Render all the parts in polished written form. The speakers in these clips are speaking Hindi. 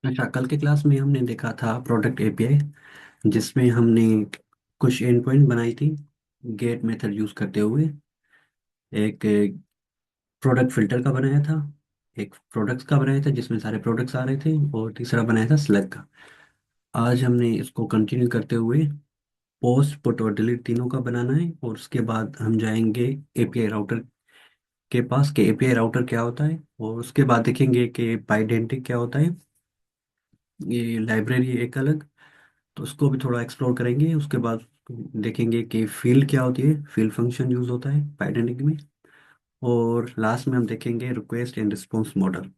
अच्छा, कल के क्लास में हमने देखा था प्रोडक्ट एपीआई, जिसमें हमने कुछ एंड पॉइंट बनाई थी गेट मेथड यूज करते हुए। एक प्रोडक्ट फिल्टर का बनाया था, एक प्रोडक्ट्स का बनाया था जिसमें सारे प्रोडक्ट्स आ रहे थे, और तीसरा बनाया था स्लग का। आज हमने इसको कंटिन्यू करते हुए पोस्ट पुट और डिलीट तीनों का बनाना है, और उसके बाद हम जाएंगे एपीआई राउटर के पास कि एपीआई राउटर क्या होता है, और उसके बाद देखेंगे कि पाइडेंटिक क्या होता है, ये लाइब्रेरी एक अलग। तो उसको भी थोड़ा एक्सप्लोर करेंगे। उसके बाद देखेंगे कि फील्ड क्या होती है, फील्ड फंक्शन यूज होता है पाइथन में। और लास्ट में हम देखेंगे रिक्वेस्ट एंड रिस्पॉन्स मॉडल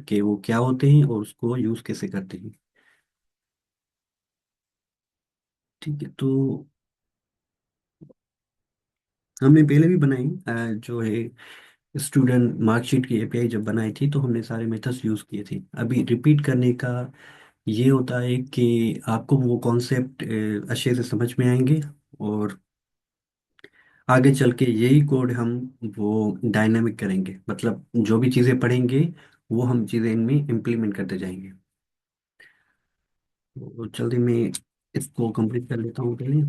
कि वो क्या होते हैं और उसको यूज कैसे करते हैं। ठीक है, तो हमने पहले भी बनाई जो है स्टूडेंट मार्कशीट की एपीआई जब बनाई थी, तो हमने सारे मेथड्स यूज किए थे। अभी रिपीट करने का ये होता है कि आपको वो कॉन्सेप्ट अच्छे से समझ में आएंगे, और आगे चल के यही कोड हम वो डायनामिक करेंगे, मतलब जो भी चीज़ें पढ़ेंगे वो हम चीज़ें इनमें इम्प्लीमेंट करते जाएंगे। तो जल्दी में इसको कंप्लीट कर लेता हूँ पहले।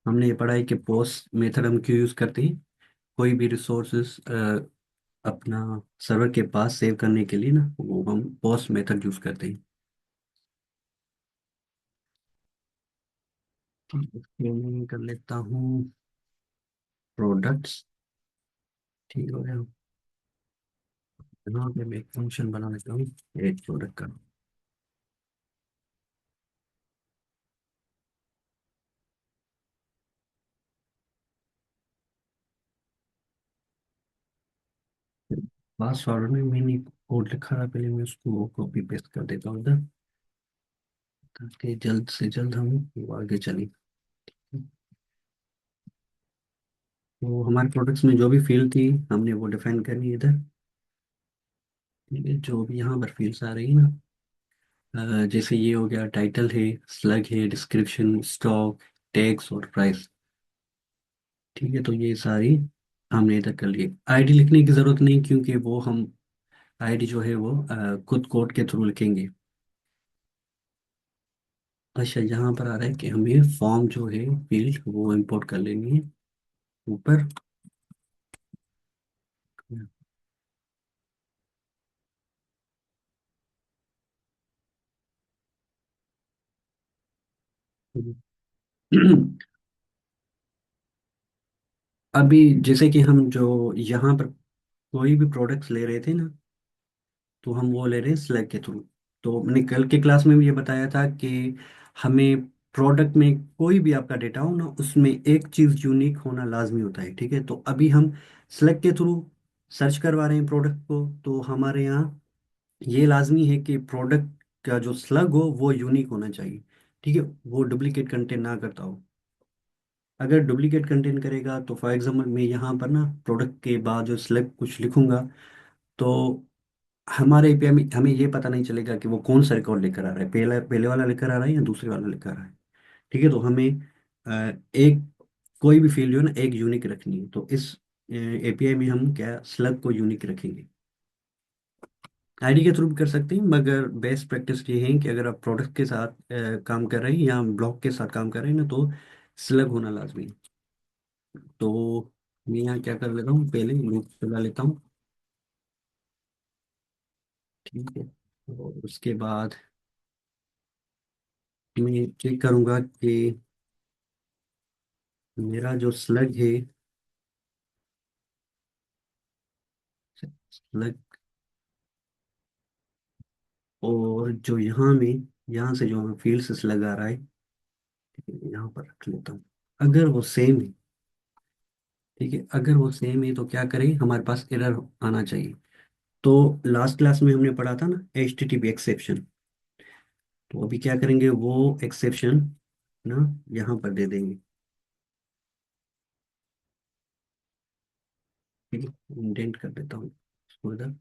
हमने ये पढ़ा है कि पोस्ट मेथड हम क्यों यूज़ करते हैं। कोई भी रिसोर्सेस अपना सर्वर के पास सेव करने के लिए ना, वो हम पोस्ट मेथड यूज़ करते हैं। इसके मैं कर लेता हूँ प्रोडक्ट्स। ठीक हो गया। यहाँ पे मैं एक फंक्शन बना लेता हूँ एक प्रोडक्ट का। पासवर्ड में मैंने कोड लिखा था पहले, मैं उसको कॉपी पेस्ट कर देता हूँ इधर, ताकि जल्द से जल्द हम वो आगे चलें। तो हमारे प्रोडक्ट्स में जो भी फील्ड थी हमने वो डिफाइन करनी है इधर। ठीक है, जो भी यहाँ पर फील्ड्स आ रही है ना, जैसे ये हो गया टाइटल है, स्लग है, डिस्क्रिप्शन, स्टॉक, टैग्स और प्राइस। ठीक है, तो ये सारी हमने इधर कर ली। आईडी लिखने की ज़रूरत नहीं, क्योंकि वो हम आईडी जो है वो खुद कोड के थ्रू लिखेंगे। अच्छा, यहाँ पर आ रहा है कि हमें फॉर्म जो है फील्ड वो इंपोर्ट कर लेनी है ऊपर। अभी जैसे कि हम जो यहाँ पर कोई भी प्रोडक्ट्स ले रहे थे ना, तो हम वो ले रहे हैं स्लैग के थ्रू। तो मैंने कल के क्लास में भी ये बताया था कि हमें प्रोडक्ट में कोई भी आपका डेटा हो ना, उसमें एक चीज़ यूनिक होना लाजमी होता है। ठीक है, तो अभी हम स्लैग के थ्रू सर्च करवा रहे हैं प्रोडक्ट को, तो हमारे यहाँ ये लाजमी है कि प्रोडक्ट का जो स्लग हो वो यूनिक होना चाहिए। ठीक है, वो डुप्लीकेट कंटेंट ना करता हो। अगर डुप्लीकेट कंटेंट करेगा तो फॉर एग्जांपल मैं यहाँ पर ना प्रोडक्ट के बाद जो सिलेक्ट कुछ लिखूंगा, तो हमारे एपीआई में हमें ये पता नहीं चलेगा कि वो कौन सा रिकॉर्ड लेकर आ रहा है, पहला पहले वाला लेकर आ रहा है या दूसरे वाला लेकर आ रहा है। ठीक है, तो हमें एक कोई भी फील्ड जो है ना एक यूनिक रखनी है, तो इस एपीआई में हम क्या स्लग को यूनिक रखेंगे। आईडी के थ्रू भी कर सकते हैं, मगर बेस्ट प्रैक्टिस ये है कि अगर आप प्रोडक्ट के साथ काम कर रहे हैं या ब्लॉक के साथ काम कर रहे हैं ना, तो स्लग होना लाजमी है। तो मैं यहाँ क्या कर लेता हूँ, पहले लूप चला लेता हूँ। ठीक है, और उसके बाद मैं चेक करूँगा कि मेरा जो स्लग है, स्लग, और जो यहाँ से जो हमें फील्ड से स्लग आ रहा है, ठीक है, यहाँ पर रख लेता हूँ। अगर वो सेम है, ठीक है, अगर वो सेम है तो क्या करें, हमारे पास एरर आना चाहिए। तो लास्ट क्लास में हमने पढ़ा था ना HTTP एक्सेप्शन, तो अभी क्या करेंगे, वो एक्सेप्शन ना यहाँ पर दे देंगे। ठीक है, इंडेंट कर देता हूँ इसको इधर।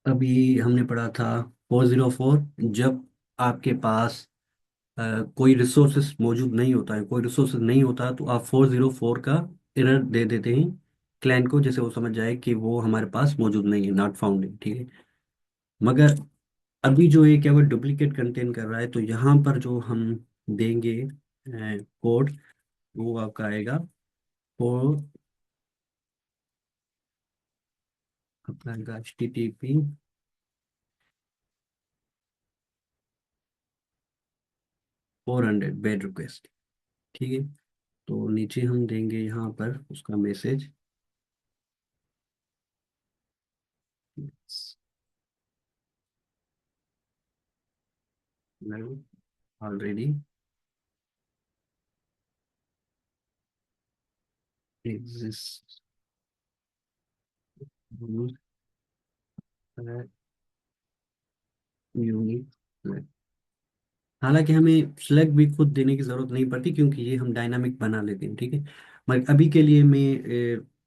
अभी हमने पढ़ा था 404, जब आपके पास कोई रिसोर्सेस मौजूद नहीं होता है, कोई रिसोर्सेस नहीं होता, तो आप 404 का एरर दे देते हैं क्लाइंट को, जैसे वो समझ जाए कि वो हमारे पास मौजूद नहीं है, नॉट फाउंड है, ठीक है। मगर अभी जो है क्या वो डुप्लीकेट कंटेंट कर रहा है, तो यहाँ पर जो हम देंगे कोड, वो आपका आएगा फोर, अपना आएगा HTTP 400 बेड रिक्वेस्ट, ठीक है। तो नीचे हम देंगे यहाँ पर उसका मैसेज, ऑलरेडी एग्जिस्ट यूनिक। हालांकि हमें फ्लैग भी खुद देने की जरूरत नहीं पड़ती, क्योंकि ये हम डायनामिक बना लेते हैं, ठीक है। मगर अभी के लिए मैं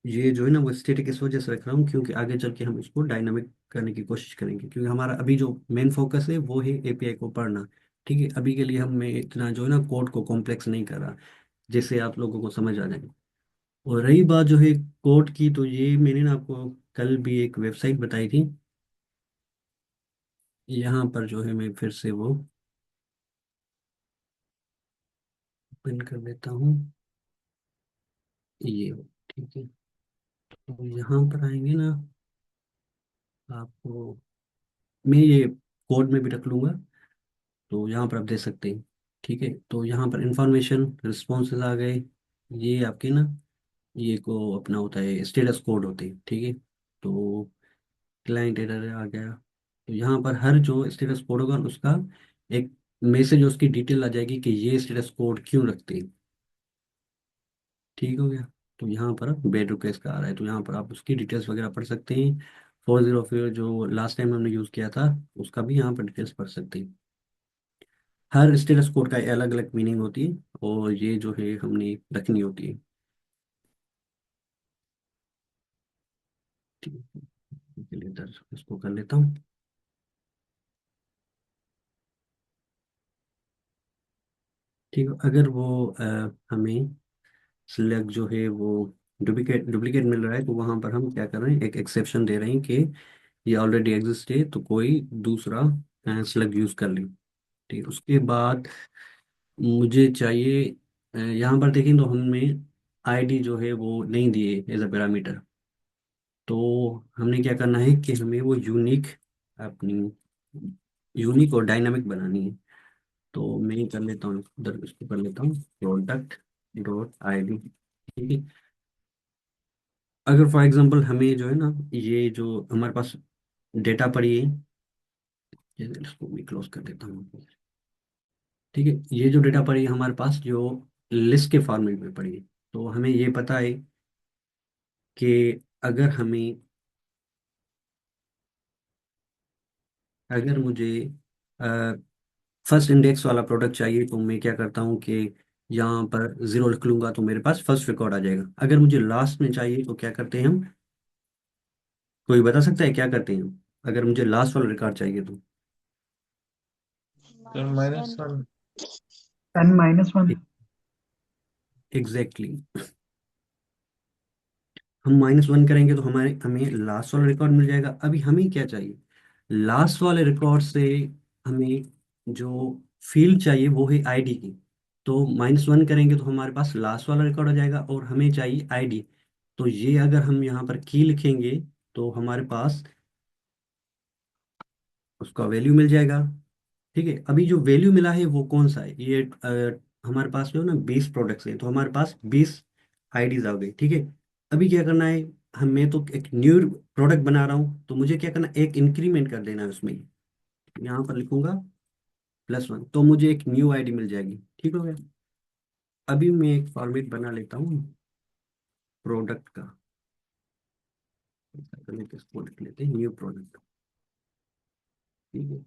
ये जो है ना वो स्टैटिक इस वजह से रख रहा हूँ, क्योंकि आगे चल के हम इसको डायनामिक करने की कोशिश करेंगे, क्योंकि हमारा अभी जो मेन फोकस है वो है API को पढ़ना, ठीक है। अभी के लिए हम मैं इतना जो है ना कोड को कॉम्प्लेक्स नहीं कर रहा, जिससे आप लोगों को समझ आ जाए। और रही बात जो है कोड की, तो ये मैंने ना आपको कल भी एक वेबसाइट बताई थी, यहाँ पर जो है मैं फिर से वो ओपन कर देता हूँ, ये, ठीक है। तो यहाँ पर आएंगे ना, आपको मैं ये कोड में भी रख लूँगा, तो यहाँ पर आप दे सकते हैं, ठीक है। तो यहाँ पर इंफॉर्मेशन रिस्पॉन्सेज आ गए, ये आपके ना ये को अपना होता है स्टेटस कोड होते हैं, ठीक है। तो क्लाइंट एरर आ गया, तो यहाँ पर हर जो स्टेटस कोड होगा उसका एक मैसेज, उसकी डिटेल आ जाएगी कि ये स्टेटस कोड क्यों रखते हैं, ठीक हो गया। तो यहाँ पर बेड रिक्वेस्ट का आ रहा है, तो यहाँ पर आप उसकी डिटेल्स वगैरह पढ़ सकते हैं। 404 जो लास्ट टाइम हमने यूज़ किया था, उसका भी यहाँ पर डिटेल्स पढ़ सकते हैं। हर स्टेटस कोड का अलग अलग मीनिंग होती है, और ये जो है हमने रखनी होती है, ठीक है। चलिए इधर इसको कर लेता हूँ, ठीक है। अगर वो हमें सिलेक्ट जो है वो डुप्लीकेट डुप्लीकेट मिल रहा है, तो वहाँ पर हम क्या कर रहे हैं, एक एक्सेप्शन दे रहे हैं कि ये ऑलरेडी एग्जिस्ट है, तो कोई दूसरा सिलेक्ट यूज़ कर ले, ठीक है। उसके बाद मुझे चाहिए यहाँ पर देखें तो हमें ID जो है वो नहीं दिए एज अ पैरामीटर, तो हमने क्या करना है कि हमें वो यूनिक, अपनी यूनिक और डायनामिक बनानी है। तो मैं कर लेता हूँ उधर, इसको कर लेता हूँ product.id, ठीक है। अगर फॉर एग्जांपल हमें जो है ना ये जो हमारे पास डेटा पड़ी है, जैसे इसको मैं क्लोज कर देता हूँ, ठीक है। ये जो डेटा पड़ी है हमारे पास, जो लिस्ट के फॉर्मेट में पड़ी है, तो हमें ये पता है कि अगर हमें, अगर मुझे फर्स्ट इंडेक्स वाला प्रोडक्ट चाहिए, तो मैं क्या करता हूँ कि यहाँ पर 0 लिख लूंगा, तो मेरे पास फर्स्ट रिकॉर्ड आ जाएगा। अगर मुझे लास्ट में चाहिए, तो क्या करते हैं हम, कोई बता सकता है क्या करते हैं हम, अगर मुझे लास्ट वाला रिकॉर्ड चाहिए तो? -1 n-1। एग्जैक्टली, हम -1 करेंगे तो हमारे हमें लास्ट वाला रिकॉर्ड मिल जाएगा। अभी हमें क्या चाहिए, लास्ट वाले रिकॉर्ड से हमें जो फील्ड चाहिए वो है ID की, तो -1 करेंगे तो हमारे पास लास्ट वाला रिकॉर्ड आ जाएगा, और हमें चाहिए ID। तो ये अगर हम यहाँ पर की लिखेंगे, तो हमारे पास उसका वैल्यू मिल जाएगा, ठीक है। अभी जो वैल्यू मिला है वो कौन सा है, ये हमारे पास जो है ना 20 प्रोडक्ट्स हैं, तो हमारे पास 20 IDs आ गई, ठीक है। अभी क्या करना है, हम मैं तो एक न्यू प्रोडक्ट बना रहा हूँ, तो मुझे क्या करना है, एक इंक्रीमेंट कर देना है उसमें, यहाँ पर लिखूंगा +1, तो मुझे एक न्यू ID मिल जाएगी, ठीक हो गया। अभी मैं एक फॉर्मेट बना लेता हूँ प्रोडक्ट का, ऐसा करने के इसको लिख लेते हैं न्यू प्रोडक्ट, ठीक है।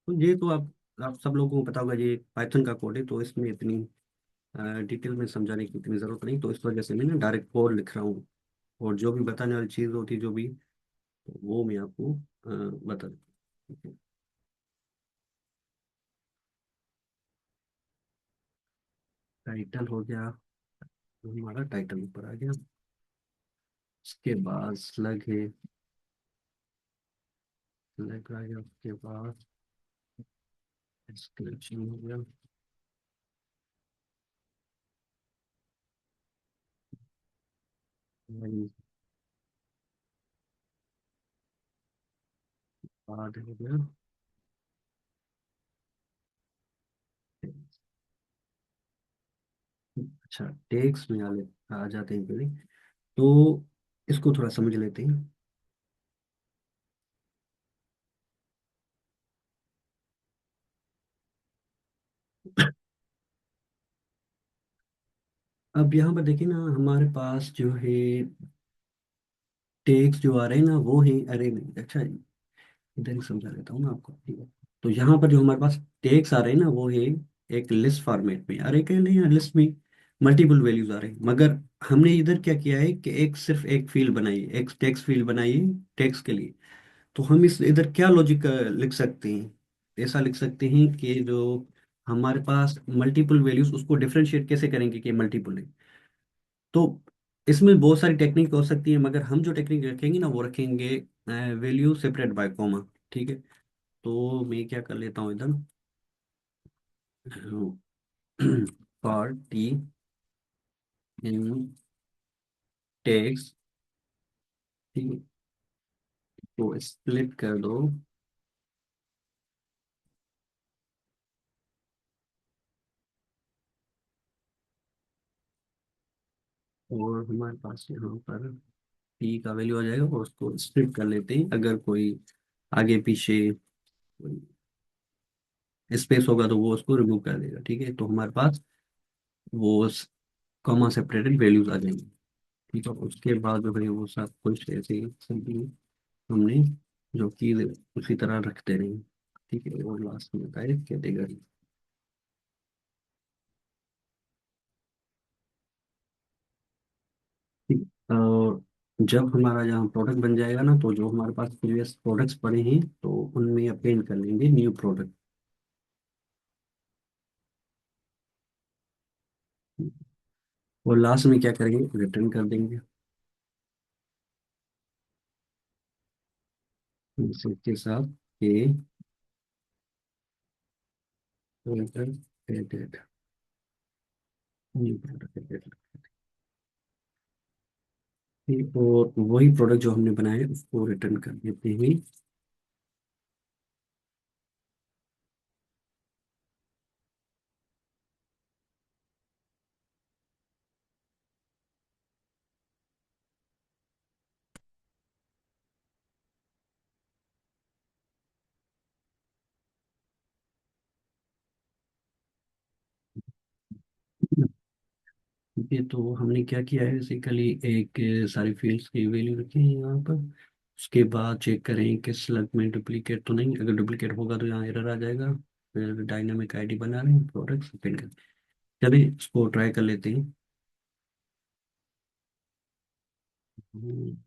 तो ये तो आप सब लोगों को पता होगा, ये पाइथन का कोड है, तो इसमें इतनी डिटेल में समझाने की इतनी ज़रूरत नहीं, तो इस वजह से मैं ना डायरेक्ट कोड लिख रहा हूँ, और जो भी बताने वाली चीज़ होती है जो भी, तो वो मैं आपको बता दूँ। टाइटल हो गया, हमारा टाइटल ऊपर आ गया। उसके बाद स्लग है, स्लग आ गया। उसके बाद डिस्क्रिप्शन हो गया, वही बाद हो गया। अच्छा, टेक्स्ट में आ जाते हैं पहले, तो इसको थोड़ा समझ लेते हैं। अब यहाँ पर देखिए ना, हमारे पास जो है टेक्स्ट जो आ रहे हैं ना, वो है अरे में। अच्छा, इधर ही समझा लेता हूँ ना आपको, ठीक है। तो यहाँ पर जो हमारे पास टेक्स्ट आ रहे हैं ना, वो है एक लिस्ट फॉर्मेट में। अरे के नहीं, लिस्ट में मल्टीपल वैल्यूज आ रहे हैं, मगर हमने इधर क्या किया है कि एक सिर्फ एक फील्ड बनाई है, एक टेक्स्ट फील्ड बनाई है टेक्स्ट के लिए। तो हम इस इधर क्या लॉजिक लिख सकते हैं, ऐसा लिख सकते हैं कि जो हमारे पास मल्टीपल वैल्यूज, उसको डिफरेंशिएट कैसे करेंगे कि मल्टीपल है। तो इसमें बहुत सारी टेक्निक हो सकती है, मगर हम जो टेक्निक रखेंगे ना, वो रखेंगे वैल्यू सेपरेट बाय कॉमा, ठीक है। तो मैं क्या कर लेता हूँ इधर, फॉर टी इन टेक्स्ट, ठीक है, तो स्प्लिट कर दो। और हमारे पास यहाँ पर टी का वैल्यू आ जाएगा, और उसको स्प्लिट कर लेते हैं। अगर कोई आगे पीछे स्पेस होगा तो वो उसको रिमूव कर देगा, ठीक है। तो हमारे पास वो कॉमा सेपरेटेड वैल्यूज आ जाएंगी, ठीक है। उसके बाद जो है वो सब कुछ ऐसे ही सिंपली हमने जो की उसी तरह रखते रहे, ठीक है। और लास्ट में बताए कैटेगरी, ठीक। और जब हमारा यहाँ प्रोडक्ट बन जाएगा ना, तो जो हमारे पास प्रीवियस प्रोडक्ट्स पड़े हैं, तो उनमें अपेंड कर लेंगे न्यू प्रोडक्ट। और लास्ट में क्या करेंगे, रिटर्न कर देंगे इसके साथ कि रिटर्न एडेड, न्यू प्रोडक्ट। और वही प्रोडक्ट जो हमने बनाया है उसको रिटर्न कर देते हैं। ये तो हमने क्या किया है, बेसिकली एक सारी फील्ड्स की वैल्यू रखी है यहाँ पर। उसके बाद चेक करें कि स्लग में डुप्लीकेट तो नहीं, अगर डुप्लीकेट होगा तो यहाँ एरर आ जाएगा। फिर डायनामिक आईडी बना रहे हैं, प्रोडक्ट पिन कर, चलिए इसको ट्राई कर लेते हैं।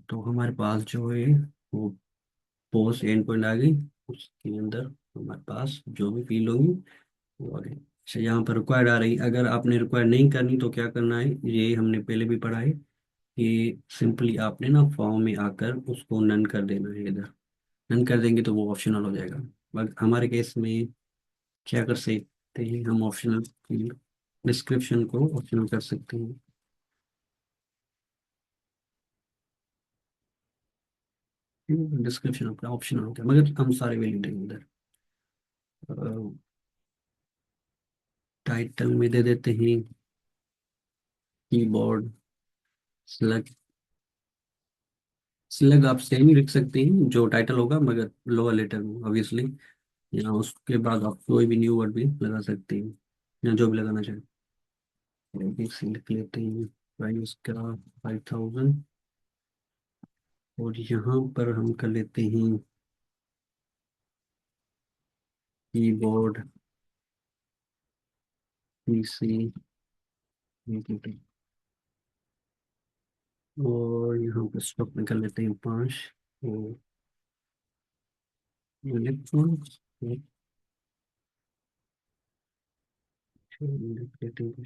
तो हमारे पास जो है वो पोस्ट एंड पॉइंट आ गई, उसके अंदर हमारे पास जो भी फील्ड होंगी वो आ गई। अच्छा, यहाँ पर रिक्वायर्ड आ रही, अगर आपने रिक्वायर्ड नहीं करनी तो क्या करना है, ये हमने पहले भी पढ़ा है कि सिंपली आपने ना फॉर्म में आकर उसको नन कर देना है इधर। नन कर देंगे तो वो ऑप्शनल हो जाएगा। बट हमारे केस में क्या कर सकते हैं, हम ऑप्शनल डिस्क्रिप्शन को ऑप्शनल कर सकते हैं। डिस्क्रिप्शन अपना ऑप्शनल हो गया, मगर हम सारे वैल्यू देंगे इधर। टाइटल में दे देते हैं कीबोर्ड स्लग। स्लग आप सेम ही लिख सकते हैं जो टाइटल होगा, मगर लोअर लेटर में ऑब्वियसली। या उसके बाद आप कोई भी न्यू वर्ड भी लगा सकते हैं, या जो भी लगाना चाहें। ABC लिख लेते हैं, प्राइस का 5000। और यहाँ पर हम कर लेते हैं कीबोर्ड PC, और यहाँ पर स्टॉक में कर लेते हैं 5। और इलेक्ट्रॉनिक्स लिख लेते हैं।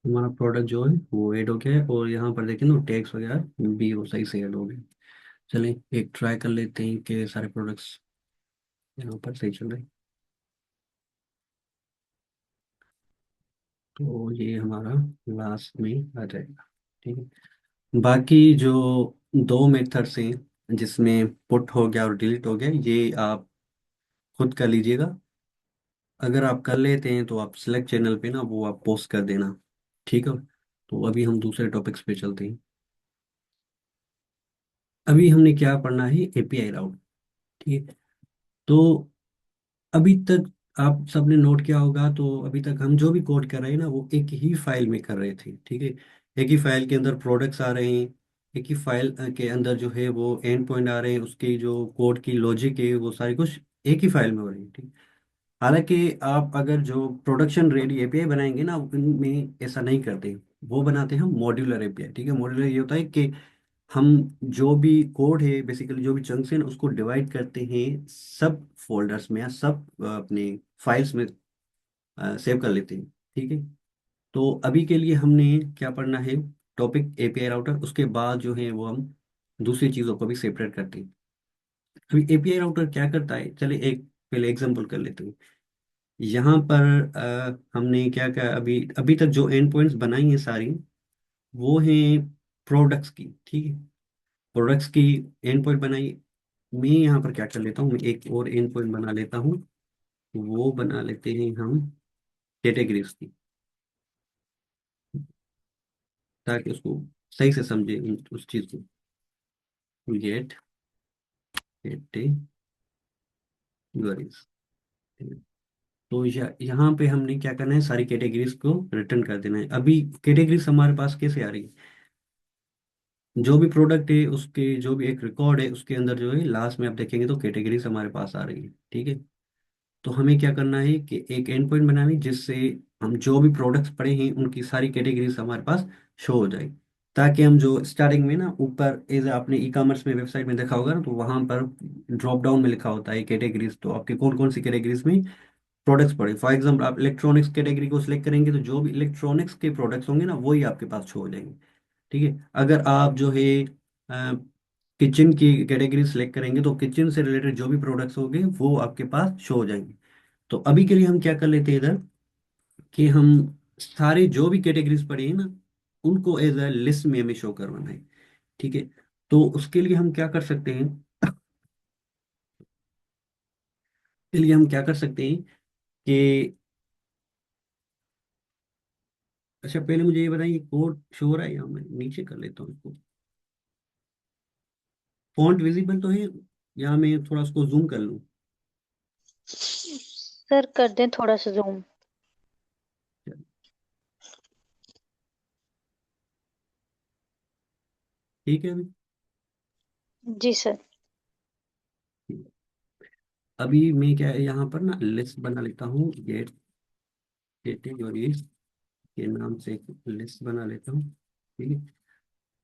हमारा प्रोडक्ट जो है वो ऐड हो गया है, और यहाँ पर देखें तो टैक्स वगैरह भी वो सही से ऐड हो गए। चलें एक ट्राई कर लेते हैं कि सारे प्रोडक्ट्स यहाँ पर सही चल रहे हैं। तो ये हमारा लास्ट में आ जाएगा। ठीक है, बाकी जो दो मेथड्स हैं जिसमें पुट हो गया और डिलीट हो गया, ये आप खुद कर लीजिएगा। अगर आप कर लेते हैं तो आप सिलेक्ट चैनल पे ना वो आप पोस्ट कर देना। ठीक है, तो अभी हम दूसरे टॉपिक्स पे चलते हैं। अभी हमने क्या पढ़ना है, एपीआई राउट। ठीक है, तो अभी तक आप सबने नोट किया होगा, तो अभी तक हम जो भी कोड कर रहे हैं ना वो एक ही फाइल में कर रहे थे। ठीक है, एक ही फाइल के अंदर प्रोडक्ट्स आ रहे हैं, एक ही फाइल के अंदर जो है वो एंड पॉइंट आ रहे हैं, उसकी जो कोड की लॉजिक है वो सारी कुछ एक ही फाइल में हो रही है। ठीक, हालांकि आप अगर जो प्रोडक्शन रेडी एपीआई बनाएंगे ना उनमें ऐसा नहीं करते, वो बनाते हैं हम मॉड्यूलर एपीआई। ठीक है, मॉड्यूलर ये होता है कि हम जो भी कोड है बेसिकली जो भी चंक्स हैं ना, उसको डिवाइड करते हैं सब फोल्डर्स में या सब अपने फाइल्स में सेव कर लेते हैं। ठीक है, तो अभी के लिए हमने क्या पढ़ना है, टॉपिक एपीआई राउटर, उसके बाद जो है वो हम दूसरी चीज़ों को भी सेपरेट करते हैं। अभी एपीआई राउटर क्या करता है, चले एक पहले एग्जांपल कर लेते हैं। यहाँ पर हमने क्या क्या अभी अभी तक जो एंड पॉइंट्स बनाई हैं सारी, वो हैं प्रोडक्ट्स की। ठीक है, प्रोडक्ट्स की एंड पॉइंट बनाई। मैं यहाँ पर क्या कर लेता हूँ, मैं एक और एंड पॉइंट बना लेता हूँ। वो बना लेते हैं हम कैटेगरीज की, ताकि उसको सही से समझे उस चीज को। Get categories. तो यहाँ पे हमने क्या करना है, सारी कैटेगरीज को रिटर्न कर देना है। अभी कैटेगरीज हमारे पास कैसे आ रही है, जो भी प्रोडक्ट है उसके जो भी एक रिकॉर्ड है उसके अंदर जो है लास्ट में आप देखेंगे तो कैटेगरीज हमारे पास आ रही है। ठीक है, तो हमें क्या करना है कि एक एंड पॉइंट बनाना है जिससे हम जो भी प्रोडक्ट्स पड़े हैं उनकी सारी कैटेगरीज हमारे पास शो हो जाए, ताकि हम जो स्टार्टिंग में ना ऊपर एज आपने ई कॉमर्स में वेबसाइट में देखा होगा ना, तो वहां पर ड्रॉप डाउन में लिखा होता है कैटेगरीज, तो आपके कौन कौन सी कैटेगरीज में प्रोडक्ट्स पड़े। फॉर एग्जाम्पल आप इलेक्ट्रॉनिक्स कैटेगरी को सिलेक्ट करेंगे तो जो भी इलेक्ट्रॉनिक्स के प्रोडक्ट्स होंगे ना वही आपके पास शो हो जाएंगे। ठीक है, अगर आप जो है किचन की कैटेगरी सिलेक्ट करेंगे तो किचन से रिलेटेड जो भी प्रोडक्ट्स होंगे वो आपके पास शो हो जाएंगे। तो अभी के लिए हम क्या कर लेते हैं इधर, कि हम सारे जो भी कैटेगरीज पड़ी है ना उनको एज अ लिस्ट में हमें शो करवाना है। ठीक है, तो उसके लिए हम क्या कर सकते हैं, के लिए हम क्या कर सकते हैं कि अच्छा पहले मुझे ये बताइए कोड शो हो रहा है, या मैं नीचे कर लेता हूँ इसको। फॉन्ट विजिबल तो है, या मैं थोड़ा उसको जूम कर लूँ। सर कर दें थोड़ा सा जूम। ठीक है अभी, जी सर। अभी मैं क्या है यहाँ पर ना लिस्ट बना लेता हूँ, गेट कैटेगरीज के नाम से एक लिस्ट बना लेता हूँ। ठीक है,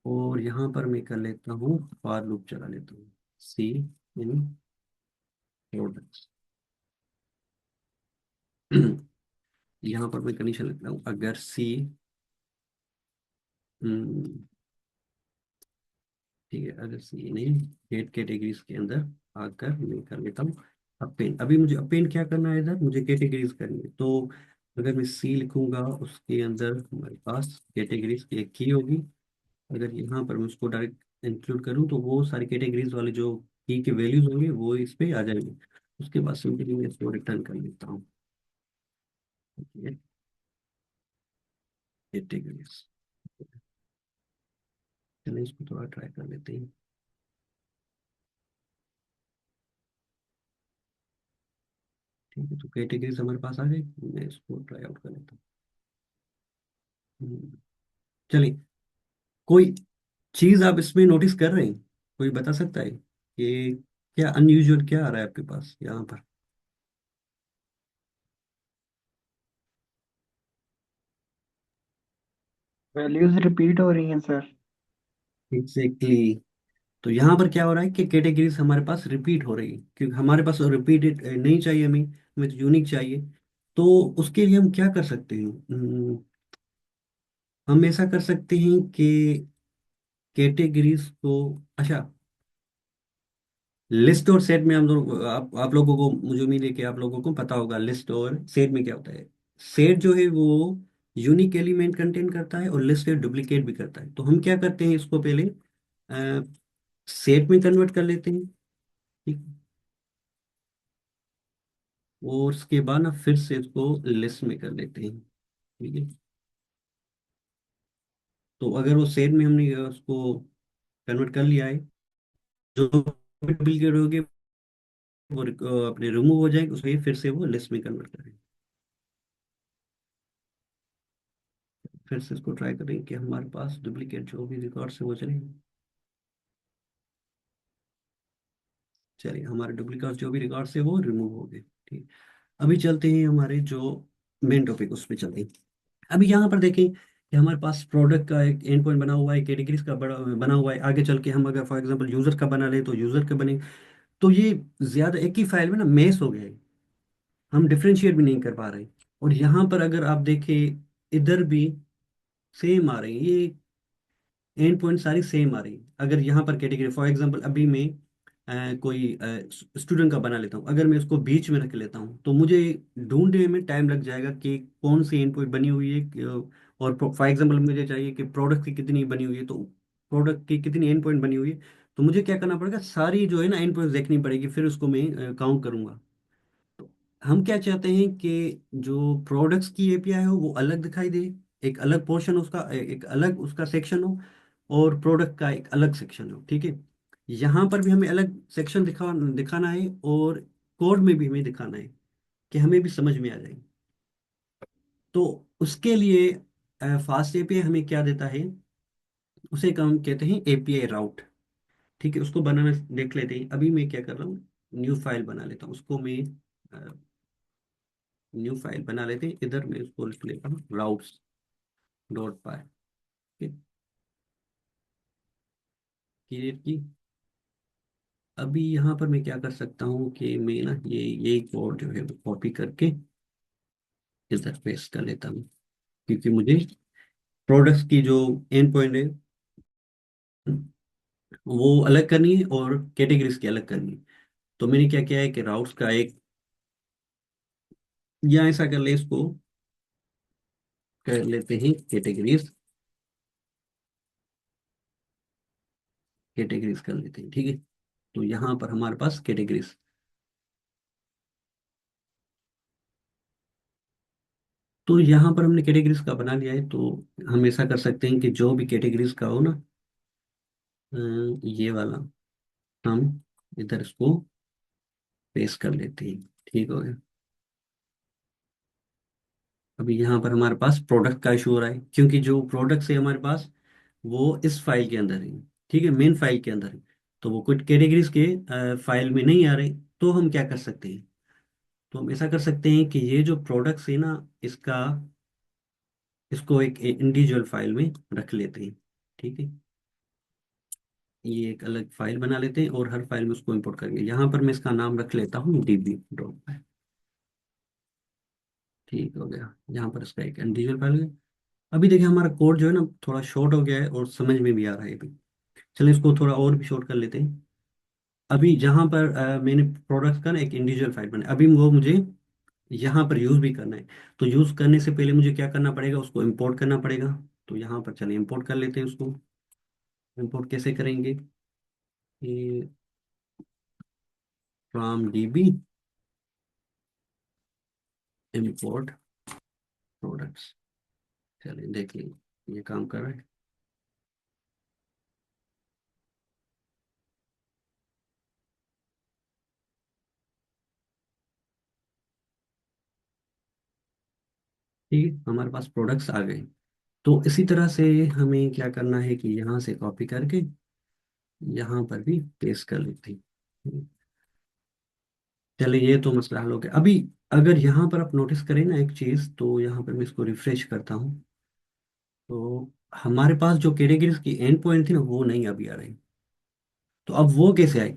और यहाँ पर मैं कर लेता हूँ फॉर लूप चला लेता हूँ, सी इन प्रोडक्ट्स। यहाँ पर मैं कंडीशन लिखता हूँ, अगर सी, ठीक है, अगर सी ने गेट कैटेगरीज के अंदर आकर मैं कर लेता हूँ अपेंड। अभी मुझे अपेंड क्या करना है, इधर मुझे कैटेगरीज करनी है। तो अगर मैं सी लिखूंगा उसके अंदर हमारे पास कैटेगरीज की एक की होगी। अगर यहाँ पर मैं उसको डायरेक्ट इंक्लूड करूँ तो वो सारी कैटेगरीज वाले जो की के वैल्यूज होंगे वो इस पे आ जाएंगे। उसके बाद सिंपली मैं इसको रिटर्न कर लेता हूँ, कैटेगरीज। चलिए इसको थोड़ा ट्राई कर लेते हैं। ठीक है, तो कैटेगरीज हमारे पास आ गई, मैं इसको ट्राई आउट कर लेता हूँ। चलिए, कोई चीज आप इसमें नोटिस कर रहे हैं, कोई बता सकता है कि क्या अनयूजुअल क्या आ रहा है आपके पास यहाँ पर। वैल्यूज रिपीट हो रही हैं सर। Exactly exactly। तो यहाँ पर क्या हो रहा है कि कैटेगरीज हमारे पास रिपीट हो रही है, क्योंकि हमारे पास रिपीटेड नहीं चाहिए, हमें हमें तो यूनिक चाहिए। तो उसके लिए हम क्या कर सकते हैं, हम ऐसा कर सकते हैं कि कैटेगरीज को, अच्छा, लिस्ट और सेट में हम लोग, आप लोगों को, मुझे उम्मीद है कि आप लोगों को पता होगा लिस्ट और सेट में क्या होता है। सेट जो है वो यूनिक एलिमेंट कंटेन करता है, और लिस्ट है डुप्लीकेट भी करता है। तो हम क्या करते हैं, इसको पहले सेट में कन्वर्ट कर लेते हैं, ठीक। और उसके बाद ना फिर से इसको लिस्ट में कर लेते हैं, ठीक है। तो अगर वो सेट में हमने उसको कन्वर्ट कर लिया है, जो डुप्लीकेट हो गए वो अपने रिमूव हो जाएंगे, उसको फिर से वो लिस्ट में कन्वर्ट करें। फिर से इसको ट्राई करें कि हमारे पास डुप्लीकेट जो भी रिकॉर्ड है वो चले। चलिए, हमारे डुप्लीकेट जो भी रिकॉर्ड है वो रिमूव हो गए, ठीक। अभी चलते हैं हमारे जो मेन टॉपिक, उस पर चलते हैं। अभी यहाँ पर देखें कि हमारे पास प्रोडक्ट का एक एंड पॉइंट बना हुआ है, कैटेगरीज का बड़ा बना हुआ है। आगे चल के हम अगर फॉर एग्जांपल यूजर का बना ले तो यूजर का बने, तो ये ज्यादा एक ही फाइल में ना मेस हो गया है, हम डिफ्रेंशिएट भी नहीं कर पा रहे। और यहाँ पर अगर आप देखें, इधर भी सेम आ रही है, ये एंड पॉइंट सारी सेम आ रही है। अगर यहाँ पर कैटेगरी फॉर एग्जांपल अभी मैं कोई स्टूडेंट का बना लेता हूँ, अगर मैं उसको बीच में रख लेता हूँ तो मुझे ढूंढने में टाइम लग जाएगा कि कौन सी एंड पॉइंट बनी हुई है और फॉर एग्जांपल मुझे चाहिए कि प्रोडक्ट की कितनी बनी हुई है, तो प्रोडक्ट की कितनी एंड पॉइंट बनी हुई है। तो मुझे क्या करना पड़ेगा, सारी जो है ना एंड पॉइंट देखनी पड़ेगी, फिर उसको मैं काउंट करूंगा। तो हम क्या चाहते हैं कि जो प्रोडक्ट्स की एपीआई हो वो अलग दिखाई दे, एक अलग पोर्शन उसका, एक अलग उसका सेक्शन हो, और प्रोडक्ट का एक अलग सेक्शन हो, ठीक है। यहाँ पर भी हमें अलग सेक्शन दिखाना है, और कोड में भी हमें दिखाना है कि हमें भी समझ में आ जाए। तो उसके लिए फास्ट एपीआई हमें क्या देता है, उसे हम कहते हैं एपीआई राउट, ठीक है। उसको बनाना देख लेते हैं। अभी मैं क्या कर रहा हूँ, न्यू फाइल बना लेता हूँ, उसको मैं न्यू फाइल बना लेते हैं। इधर मैं उसको लिख लेता हूँ राउट्स डॉट पाई, क्रिएट की। अभी यहाँ पर मैं क्या कर सकता हूँ कि मैं ना ये कोड जो है वो कॉपी करके इधर पेस्ट कर लेता हूँ, क्योंकि मुझे प्रोडक्ट्स की जो एंड पॉइंट है वो अलग करनी है, और कैटेगरीज की अलग करनी है। तो मैंने क्या किया है कि राउट्स का एक, या ऐसा कर ले, इसको कर लेते हैं कैटेगरीज, कैटेगरीज कर लेते हैं, ठीक है। तो यहाँ पर हमारे पास कैटेगरीज, तो यहाँ पर हमने कैटेगरीज का बना लिया है। तो हम ऐसा कर सकते हैं कि जो भी कैटेगरीज का हो ना, ये वाला हम इधर इसको पेस्ट कर लेते हैं, ठीक हो गया। अभी यहाँ पर हमारे पास प्रोडक्ट का इशू हो रहा है, क्योंकि जो प्रोडक्ट्स है हमारे पास वो इस फाइल के अंदर है, ठीक है, मेन फाइल के अंदर है। तो वो कुछ कैटेगरीज के फाइल में नहीं आ रहे। तो हम क्या कर सकते हैं, तो हम ऐसा कर सकते हैं कि ये जो प्रोडक्ट्स है ना, इसका, इसको एक इंडिविजुअल फाइल में रख लेते हैं, ठीक है। ये एक अलग फाइल बना लेते हैं, और हर फाइल में उसको इंपोर्ट करेंगे। यहाँ पर मैं इसका नाम रख लेता हूँ डीबी डॉट, ठीक हो गया। यहाँ पर इसका एक इंडिविजुअल फाइल है। अभी देखिए हमारा कोड जो है ना थोड़ा शॉर्ट हो गया है, और समझ में भी आ रहा है अभी। चलिए इसको थोड़ा और भी शॉर्ट कर लेते हैं। अभी जहाँ पर मैंने प्रोडक्ट्स का ना एक इंडिविजुअल फाइल बनाया, अभी वो मुझे यहाँ पर यूज़ भी करना है। तो यूज़ करने से पहले मुझे क्या करना पड़ेगा, उसको इंपोर्ट करना पड़ेगा। तो यहाँ पर चलिए इंपोर्ट कर लेते हैं उसको। इंपोर्ट कैसे करेंगे, ये फ्रॉम डीबी इंपोर्ट प्रोडक्ट्स, चलिए देख लीजिए ये काम कर रहा है। ठीक है, हमारे पास प्रोडक्ट्स आ गए। तो इसी तरह से हमें क्या करना है कि यहाँ से कॉपी करके यहाँ पर भी पेस्ट कर लेते हैं। चलिए ये तो मसला हल हो गया। अभी अगर यहाँ पर आप नोटिस करें ना एक चीज़, तो यहाँ पर मैं इसको रिफ्रेश करता हूँ, तो हमारे पास जो कैटेगरीज की एंड पॉइंट थी ना वो नहीं अभी आ रही। तो अब वो कैसे आए,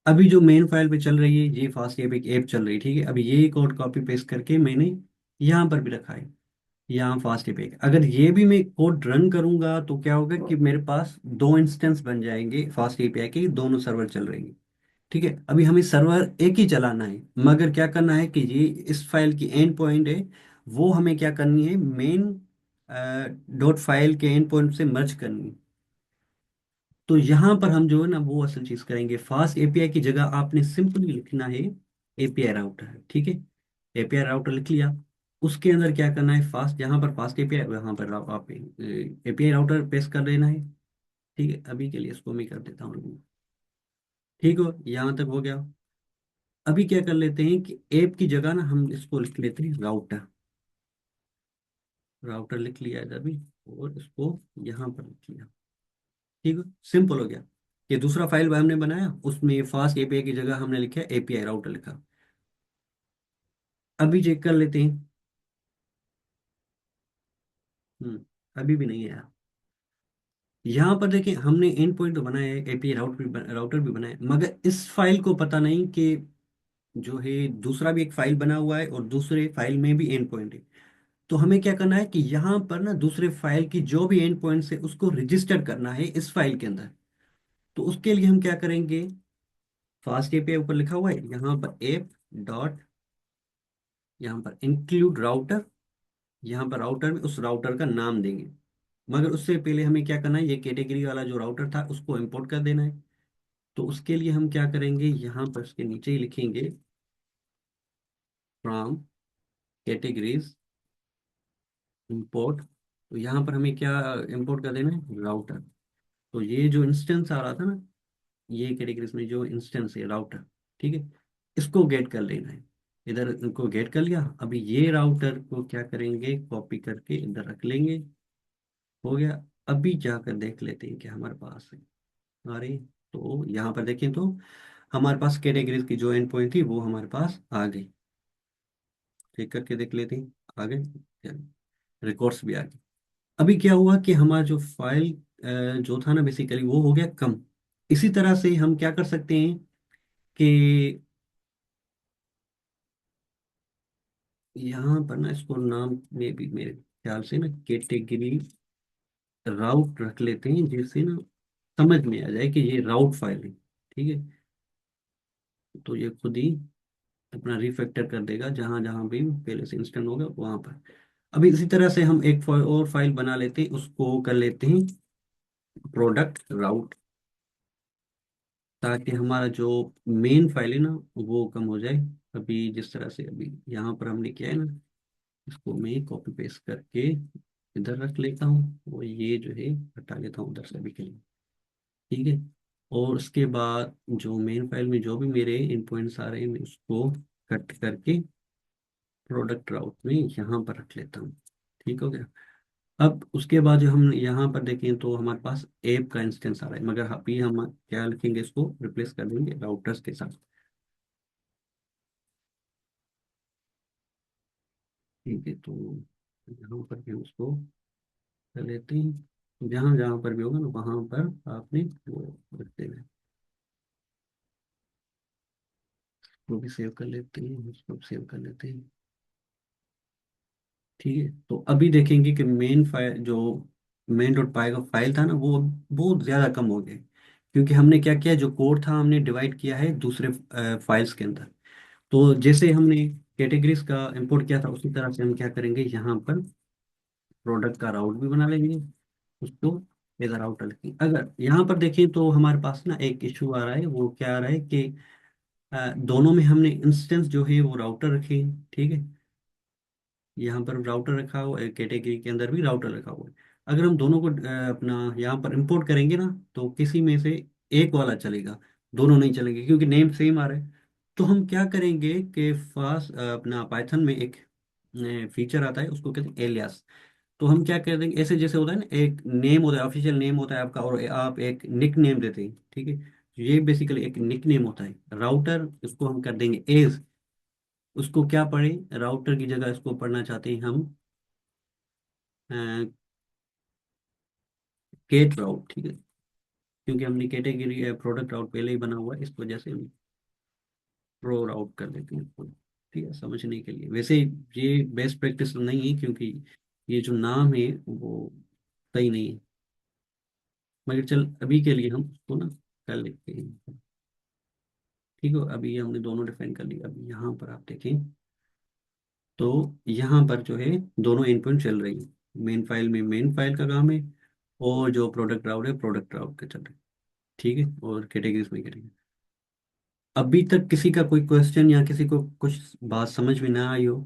अभी जो मेन फाइल पे चल रही है ये फास्ट ऐप, एक ऐप चल रही है, ठीक है। अभी ये कोड कॉपी पेस्ट करके मैंने यहाँ पर भी रखा है, यहाँ फास्ट एपीआई। अगर ये भी मैं कोड रन करूंगा तो क्या होगा कि मेरे पास दो इंस्टेंस बन जाएंगे फास्ट एपीआई के, दोनों सर्वर चल रहे हैं, ठीक है। अभी हमें सर्वर एक ही चलाना है, मगर क्या करना है कि ये इस फाइल की एंड पॉइंट है, वो हमें क्या करनी है, मेन डॉट फाइल के एंड पॉइंट से मर्ज करनी है। तो यहाँ पर हम जो है ना वो असल चीज करेंगे, फास्ट एपीआई की जगह आपने सिंपली लिखना है एपीआई राउटर, ठीक है। एपीआई राउटर लिख लिया, उसके अंदर क्या करना है, फास्ट, यहाँ पर फास्ट एपीआई, यहाँ पर आप एपीआई राउटर पेस्ट कर देना है, ठीक है। अभी के लिए इसको मैं कर देता हूँ, ठीक हो, यहाँ तक हो गया। अभी क्या कर लेते हैं कि ऐप की जगह ना हम इसको लिख लेते हैं राउटर। राउटर लिख लिया है अभी, और इसको यहाँ पर लिख लिया, ठीक है। सिंपल हो गया। ये दूसरा फाइल हमने बनाया, उसमें फास्ट एपीआई की जगह हमने लिखा एपीआई राउटर लिखा। अभी चेक कर लेते हैं। अभी भी नहीं आया। यहाँ पर देखिए हमने एंड पॉइंट तो बनाया है, एपीआई राउटर भी बनाया है, मगर इस फाइल को पता नहीं कि जो है दूसरा भी एक फाइल बना हुआ है और दूसरे फाइल में भी एंड पॉइंट है। तो हमें क्या करना है कि यहाँ पर ना दूसरे फाइल की जो भी एंड पॉइंट्स है उसको रजिस्टर करना है इस फाइल के अंदर। तो उसके लिए हम क्या करेंगे, फास्ट एपीआई ऊपर लिखा हुआ है, यहाँ पर एप डॉट, यहाँ पर इंक्लूड राउटर, यहाँ पर राउटर में उस राउटर का नाम देंगे। मगर उससे पहले हमें क्या करना है, ये कैटेगरी वाला जो राउटर था उसको इंपोर्ट कर देना है। तो उसके लिए हम क्या करेंगे, यहाँ पर उसके नीचे ही लिखेंगे फ्रॉम कैटेगरीज इंपोर्ट। तो यहाँ पर हमें क्या इंपोर्ट कर देना है, राउटर। तो ये जो इंस्टेंस आ रहा था ना, ये कैटेगरीज में जो इंस्टेंस है राउटर, ठीक है, इसको गेट कर लेना है। इधर इनको गेट कर लिया। अभी ये राउटर को क्या करेंगे, कॉपी करके इधर रख लेंगे, हो गया। अभी जाकर देख लेते हैं कि हमारे पास है। अरे, तो यहाँ पर देखें तो हमारे पास कैटेगरीज की जो एंड पॉइंट थी वो हमारे पास आ गई। चेक करके देख लेते हैं, आ गए, रिकॉर्ड्स भी आ गए। अभी क्या हुआ कि हमारा जो फाइल जो था ना बेसिकली वो हो गया कम। इसी तरह से हम क्या कर सकते हैं कि यहाँ पर ना इसको नाम में भी मेरे ख्याल से ना कैटेगरी राउट रख लेते हैं, जिससे ना समझ में आ जाए कि ये राउट फाइल है, ठीक है। तो ये खुद ही अपना रिफैक्टर कर देगा, जहां जहां भी पहले से इंस्टेंट होगा वहां पर। अभी इसी तरह से हम एक और फाइल बना लेते हैं, उसको कर लेते हैं प्रोडक्ट राउट, ताकि हमारा जो मेन फाइल है ना वो कम हो जाए। अभी जिस तरह से अभी यहाँ पर हमने किया है ना, इसको मैं कॉपी पेस्ट करके इधर रख लेता हूँ, और ये जो है हटा लेता हूँ उधर से अभी के लिए, ठीक है। और उसके बाद जो मेन फाइल में जो भी मेरे इन पॉइंट्स आ रहे हैं मैं उसको कट करके प्रोडक्ट राउट में यहाँ पर रख लेता हूँ, ठीक हो गया। अब उसके बाद जो हम यहाँ पर देखें तो हमारे पास ऐप का इंस्टेंस आ रहा है, मगर अभी हम क्या लिखेंगे, इसको रिप्लेस कर देंगे राउटर्स के साथ, ठीक है। तो यहाँ पर भी उसको कर लेते हैं, जहाँ जहाँ पर भी होगा ना वहाँ पर आपने वो रख देना है। वो भी सेव कर लेते हैं, उसको भी सेव कर लेते हैं, ठीक है। तो अभी देखेंगे कि मेन फाइल जो मेन डॉट पाई का फाइल था ना वो बहुत ज़्यादा कम हो गया, क्योंकि हमने क्या किया, जो कोड था हमने डिवाइड किया है दूसरे फाइल्स के अंदर। तो जैसे हमने कैटेगरीज का इंपोर्ट किया था उसी तरह से हम क्या करेंगे, यहाँ पर प्रोडक्ट का राउट भी बना लेंगे, उसको इधर आउट रखेंगे। अगर यहाँ पर देखें तो हमारे पास ना एक इशू आ रहा है, वो क्या आ रहा है कि दोनों में हमने इंस्टेंस जो है वो राउटर रखे हैं, ठीक है। यहाँ पर राउटर रखा हुआ है, कैटेगरी के अंदर भी राउटर रखा हुआ है। अगर हम दोनों को अपना यहाँ पर इंपोर्ट करेंगे ना, तो किसी में से एक वाला चलेगा, दोनों नहीं चलेंगे, क्योंकि नेम सेम आ रहा है। तो हम क्या करेंगे कि फास्ट अपना पाइथन में एक फीचर आता है, उसको कहते हैं एलियास। तो हम क्या कर देंगे, ऐसे जैसे होता है ना, एक नेम होता है, ऑफिशियल नेम होता है आपका, और आप एक निक नेम देते हैं, ठीक है। ये बेसिकली एक निक नेम होता है राउटर, इसको हम कर देंगे एज। उसको क्या पढ़े, राउटर की जगह इसको पढ़ना चाहते हैं हम केट राउट, ठीक है। क्योंकि हमने कैटेगरी प्रोडक्ट राउट पहले ही बना हुआ है, इस वजह से हम प्रो राउट कर देते हैं इसको। ठीक है, समझने के लिए वैसे ये बेस्ट प्रैक्टिस नहीं है, क्योंकि ये जो नाम है वो सही नहीं है। मगर चल अभी के लिए हम उसको ना कर लेते हैं। ठीक है, अभी हमने दोनों डिफाइन कर लिया। अभी यहाँ पर आप देखें तो यहाँ पर जो है दोनों एंड पॉइंट चल रही है। मेन फाइल में मेन फाइल का काम है, और जो प्रोडक्ट राउट है प्रोडक्ट राउट का चल रहा है। ठीक है, और कैटेगरीज में कैटेगरी। अभी तक किसी का कोई क्वेश्चन या किसी को कुछ बात समझ में ना आई हो?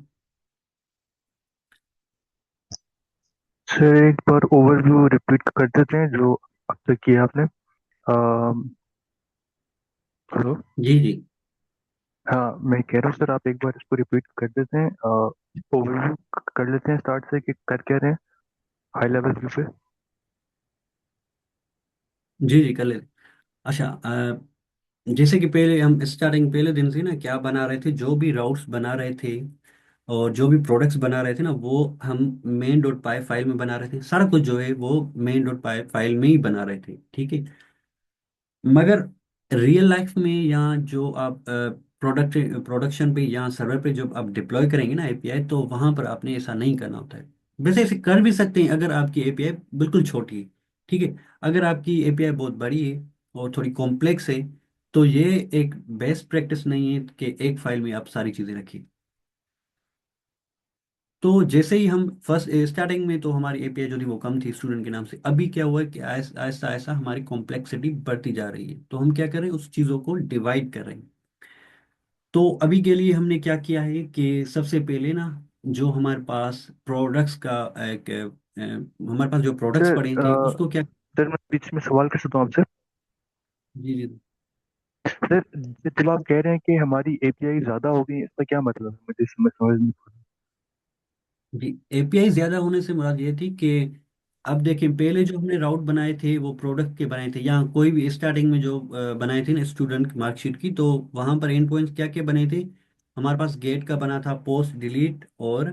सर एक बार ओवरव्यू रिपीट कर देते हैं जो अब तक किया आपने। हेलो। जी जी। हाँ मैं कह रहा हूँ सर, आप एक बार इसको रिपीट कर देते हैं, ओवरव्यू कर लेते हैं स्टार्ट से कि कर क्या रहे हैं हाई लेवल व्यू पे। जी जी, कर ले। अच्छा, जैसे कि पहले हम स्टार्टिंग पहले दिन से ना क्या बना रहे थे, जो भी राउट्स बना रहे थे और जो भी प्रोडक्ट्स बना रहे थे ना, वो हम मेन डॉट पाई फाइल में बना रहे थे। सारा कुछ जो है वो मेन डॉट पाई फाइल में ही बना रहे थे। ठीक है, मगर रियल लाइफ में या जो आप प्रोडक्शन पे या सर्वर पे जब आप डिप्लॉय करेंगे ना एपीआई, तो वहां पर आपने ऐसा नहीं करना होता है। वैसे ऐसे कर भी सकते हैं अगर आपकी एपीआई बिल्कुल छोटी है। ठीक है, अगर आपकी एपीआई बहुत बड़ी है और थोड़ी कॉम्प्लेक्स है, तो ये एक बेस्ट प्रैक्टिस नहीं है कि एक फाइल में आप सारी चीजें रखिए। तो जैसे ही हम फर्स्ट स्टार्टिंग में तो हमारी एपीआई जो थी वो कम थी स्टूडेंट के नाम से। अभी क्या हुआ है कि आहिस्ता आहिस्ता आहिस्ता हमारी कॉम्प्लेक्सिटी बढ़ती जा रही है, तो हम क्या कर रहे हैं, उस चीज़ों को डिवाइड कर रहे हैं। तो अभी के लिए हमने क्या किया है कि सबसे पहले ना, जो हमारे पास प्रोडक्ट्स का एक हमारे पास जो प्रोडक्ट्स सर पड़े थे उसको क्या। सर मैं बीच में सवाल कर सकता हूँ आपसे? जी जी। सर जब आप कह रहे हैं कि हमारी एपीआई ज्यादा हो गई, इसका क्या मतलब है? मुझे समझ नहीं। जी, एपीआई ज्यादा होने से मुराद ये थी कि अब देखें, पहले जो हमने राउट बनाए थे वो प्रोडक्ट के बनाए थे, या कोई भी स्टार्टिंग में जो बनाए थे ना स्टूडेंट मार्कशीट की, तो वहां पर एंड पॉइंट्स क्या क्या बने थे। हमारे पास गेट का बना था, पोस्ट डिलीट और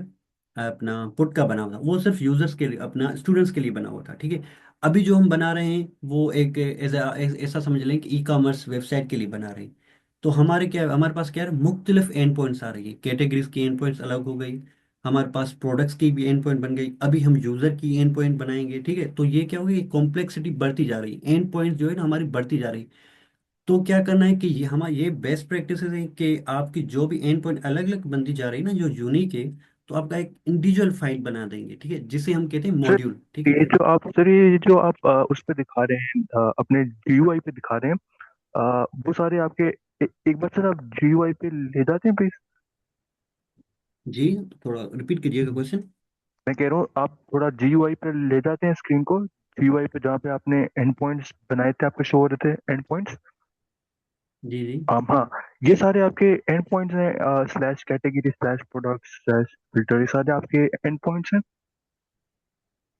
अपना पुट का बना हुआ था। वो सिर्फ यूजर्स के लिए, अपना स्टूडेंट्स के लिए बना हुआ था। ठीक है, अभी जो हम बना रहे हैं वो एक ऐसा समझ लें कि ई कॉमर्स वेबसाइट के लिए बना रहे हैं। तो हमारे पास क्या है, मुख्तलिफ एंड पॉइंट्स आ रही है। कैटेगरीज की एंड पॉइंट्स अलग हो गई, हमारे पास प्रोडक्ट्स की भी एंड पॉइंट बन गई, अभी हम यूजर की एंड पॉइंट बनाएंगे। ठीक है, तो ये क्या होगी, कॉम्प्लेक्सिटी बढ़ती जा रही है, एंड पॉइंट जो है ना हमारी बढ़ती जा रही है। तो क्या करना है कि ये हमारा ये बेस्ट प्रैक्टिसेस है कि आपकी जो भी एंड पॉइंट अलग अलग बनती जा रही है ना, जो यूनिक है, तो आपका एक इंडिविजुअल फाइल बना देंगे। ठीक है, जिसे हम कहते हैं सर मॉड्यूल। ठीक है। ये जो आप उस पे दिखा रहे हैं, अपने जीयूआई पे दिखा रहे हैं, वो सारे आपके एक बार सर आप जीयूआई पे ले जाते हैं प्लीज? जी, थोड़ा रिपीट कीजिएगा क्वेश्चन। मैं कह रहा हूँ आप थोड़ा जीयूआई पे ले जाते हैं स्क्रीन को, जीयूआई पे जहाँ पे आपने एंड पॉइंट्स बनाए थे, आपके शो हो रहे थे एंड पॉइंट्स। जी जी। हाँ, ये सारे आपके एंड पॉइंट्स हैं, slash category slash product slash filter, ये सारे आपके एंड पॉइंट्स हैं।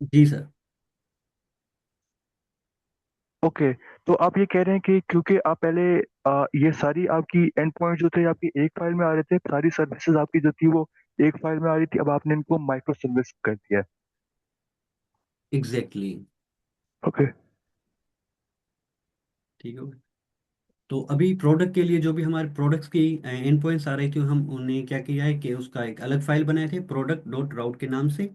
जी सर। ओके, तो आप ये कह रहे हैं कि क्योंकि आप पहले ये सारी आपकी एंड पॉइंट जो थे आपकी एक फाइल में आ रहे थे, सारी सर्विसेज आपकी जो थी वो एक फाइल में आ रही थी, अब आपने इनको माइक्रो सर्विस कर दिया है। एग्जैक्टली। ओके। ठीक है, तो अभी प्रोडक्ट के लिए जो भी हमारे प्रोडक्ट्स की एंड पॉइंट्स आ रही थी, हम उन्हें क्या किया है कि उसका एक अलग फाइल बनाए थे प्रोडक्ट डॉट राउट के नाम से।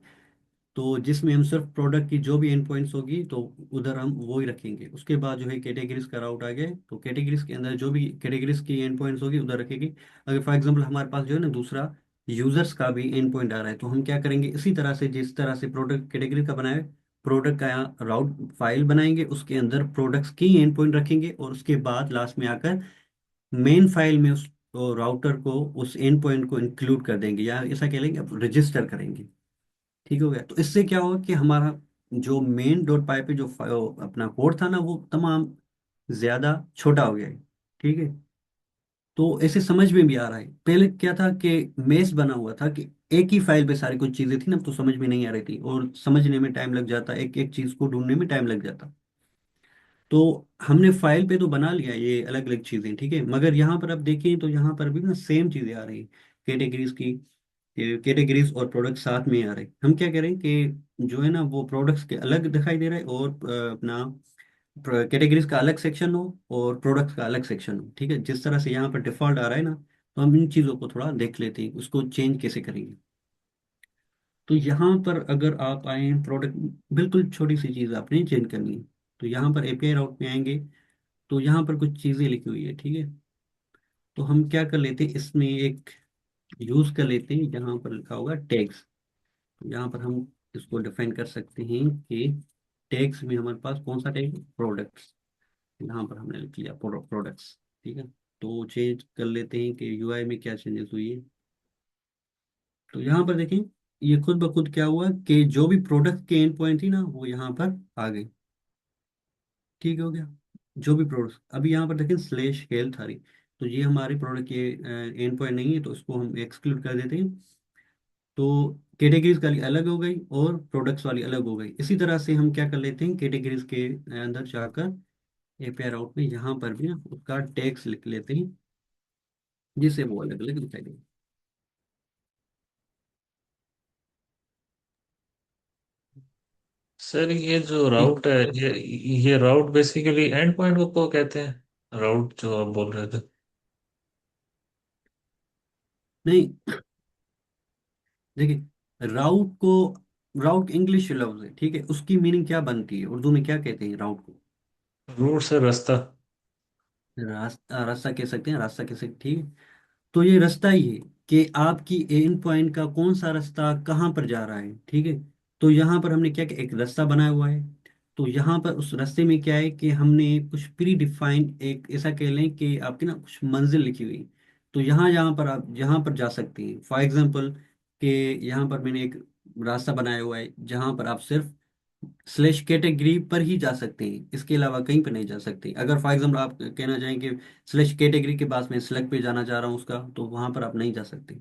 तो जिसमें हम सिर्फ प्रोडक्ट की जो भी एंड पॉइंट्स होगी तो उधर हम वो ही रखेंगे। उसके बाद जो है कैटेगरीज का राउट आ गया, तो कैटेगरीज के अंदर जो भी कैटेगरीज की एंड पॉइंट्स होगी उधर रखेंगे। अगर फॉर एग्जांपल हमारे पास जो है ना दूसरा यूजर्स का भी एंड पॉइंट आ रहा है, तो हम क्या करेंगे, इसी तरह से जिस तरह से प्रोडक्ट कैटेगरी का बनाए, प्रोडक्ट का यहाँ राउट फाइल बनाएंगे, उसके अंदर प्रोडक्ट्स की एंड पॉइंट रखेंगे, और उसके बाद लास्ट में आकर मेन फाइल में उस राउटर को उस एंड पॉइंट को इंक्लूड कर देंगे, या ऐसा कह लेंगे रजिस्टर करेंगे। ठीक हो गया, तो इससे क्या होगा कि हमारा जो मेन डॉट पाई पे जो अपना कोड था ना, वो तमाम ज्यादा छोटा हो गया है। ठीक है, तो ऐसे समझ में भी आ रहा है। पहले क्या था कि मेस बना हुआ था कि एक ही फाइल पे सारी कुछ चीजें थी ना, तो समझ में नहीं आ रही थी और समझने में टाइम लग जाता, एक एक चीज को ढूंढने में टाइम लग जाता। तो हमने फाइल पे तो बना लिया ये अलग अलग चीजें। ठीक है, मगर यहाँ पर अब देखें तो यहाँ पर भी ना सेम चीजें आ रही कैटेगरीज की। कैटेगरीज और प्रोडक्ट साथ में ही आ रहे हैं। हम क्या करें कि जो है ना वो प्रोडक्ट्स के अलग दिखाई दे रहा है, और अपना कैटेगरीज का अलग सेक्शन हो और प्रोडक्ट्स का अलग सेक्शन हो, ठीक है। जिस तरह से यहाँ पर डिफॉल्ट आ रहा है ना, तो हम इन चीज़ों को थोड़ा देख लेते हैं, उसको चेंज कैसे करेंगे। तो यहाँ पर अगर आप आए प्रोडक्ट, बिल्कुल छोटी सी चीज़ आपने चेंज करनी है। तो यहाँ पर एपीआई राउट में आएंगे, तो यहाँ पर कुछ चीज़ें लिखी हुई है, ठीक है। तो हम क्या कर लेते हैं, इसमें एक यूज़ कर लेते हैं, यहाँ पर लिखा होगा टैग्स। तो यहाँ पर हम इसको डिफाइन कर सकते हैं कि टैग्स में हमारे पास कौन सा टैग, प्रोडक्ट्स। यहाँ पर हमने लिख लिया प्रोडक्ट्स, ठीक है। तो चेंज कर लेते हैं कि यूआई में क्या चेंजेस हुई है। तो यहाँ पर देखें, ये खुद ब खुद क्या हुआ कि जो भी प्रोडक्ट के एंड पॉइंट थी ना, वो यहाँ पर आ गई, ठीक हो गया। जो भी प्रोडक्ट, अभी यहाँ पर देखें स्लेश हेल्थ आ रही, तो ये हमारे प्रोडक्ट के एंड पॉइंट नहीं है, तो इसको हम एक्सक्लूड कर देते हैं। तो कैटेगरीज वाली अलग हो गई और प्रोडक्ट्स वाली अलग हो गई। इसी तरह से हम क्या कर लेते हैं, कैटेगरीज के अंदर जाकर एपीआई आउट में यहाँ पर भी ना उसका टैग्स लिख लेते हैं, जिससे वो अलग अलग दिखाई देगा। सर ये जो ठीक। राउट है, ये राउट बेसिकली एंड पॉइंट को कहते हैं, राउट जो आप बोल रहे थे। नहीं, देखिए राउट को, राउट इंग्लिश लफ्ज है, ठीक है। उसकी मीनिंग क्या बनती है, उर्दू में क्या कहते हैं राउट को? रूट से रास्ता। रास्ता, रास्ता कह सकते हैं, रास्ता कह सकते हैं, ठीक है। तो ये रास्ता ही है कि आपकी एंड पॉइंट का कौन सा रास्ता कहाँ पर जा रहा है, ठीक है। तो यहाँ पर हमने क्या किया, एक रास्ता बनाया हुआ है। तो यहाँ पर उस रास्ते में क्या है कि हमने कुछ प्री डिफाइंड, एक ऐसा कह लें कि आपकी ना कुछ मंजिल लिखी हुई। तो यहाँ यहाँ पर आप यहाँ पर जा सकते हैं, फॉर एग्जाम्पल कि यहाँ पर मैंने एक रास्ता बनाया हुआ है जहाँ पर आप सिर्फ स्लैश कैटेगरी पर ही जा सकते हैं, इसके अलावा कहीं पर नहीं जा सकते। अगर फॉर एग्जाम्पल आप कहना चाहें कि स्लैश कैटेगरी के पास मैं सिलेक्ट पे जाना चाह रहा हूँ उसका, तो वहां पर आप नहीं जा सकते,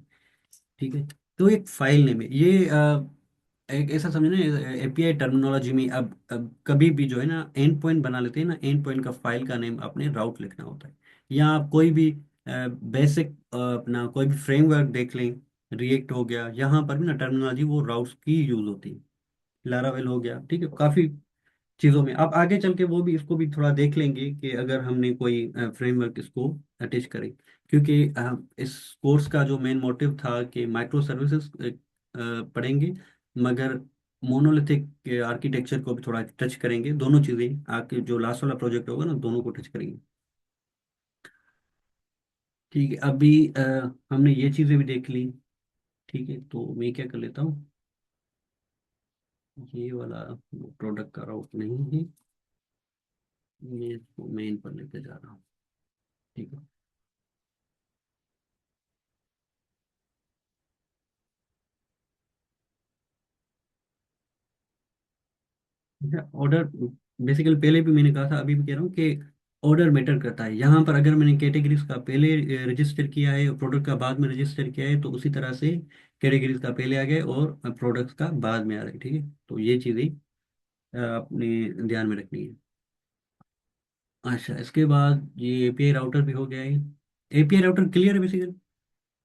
ठीक है। तो एक फाइल नेम है ये, एक ऐसा समझे ना, एपीआई टर्मिनोलॉजी में अब कभी भी जो है ना एंड पॉइंट बना लेते हैं ना, एंड पॉइंट का फाइल का नेम आपने राउट लिखना होता है। या आप कोई भी बेसिक अपना कोई भी फ्रेमवर्क देख लें, रिएक्ट हो गया, यहाँ पर भी ना टर्मिनोलॉजी वो राउट्स की यूज होती है। लारावेल हो गया, ठीक है। काफी चीज़ों में आप आगे चल के वो भी, इसको भी थोड़ा देख लेंगे कि अगर हमने कोई फ्रेमवर्क इसको अटैच करें। क्योंकि इस कोर्स का जो मेन मोटिव था कि माइक्रो सर्विसेज पढ़ेंगे, मगर मोनोलिथिक आर्किटेक्चर को भी थोड़ा टच करेंगे। दोनों चीज़ें आपके जो लास्ट वाला प्रोजेक्ट होगा ना, दोनों को टच करेंगे, ठीक है। अभी हमने ये चीज़ें भी देख ली, ठीक है। तो मैं क्या कर लेता हूँ, ये वाला प्रोडक्ट का राउट नहीं है, मैं इसको मेन पर लेके जा रहा हूँ, ठीक है। ऑर्डर, बेसिकली पहले भी मैंने कहा था, अभी भी कह रहा हूँ कि ऑर्डर मैटर करता है। यहाँ पर अगर मैंने कैटेगरीज का पहले रजिस्टर किया है और प्रोडक्ट का बाद में रजिस्टर किया है, तो उसी तरह से कैटेगरीज का पहले आ गया और प्रोडक्ट्स का बाद में आ रहा है, ठीक है। तो ये चीज़ें अपने ध्यान में रखनी है। अच्छा, इसके बाद ये एपीआई राउटर भी हो गया है। एपीआई राउटर क्लियर है बेसिकली?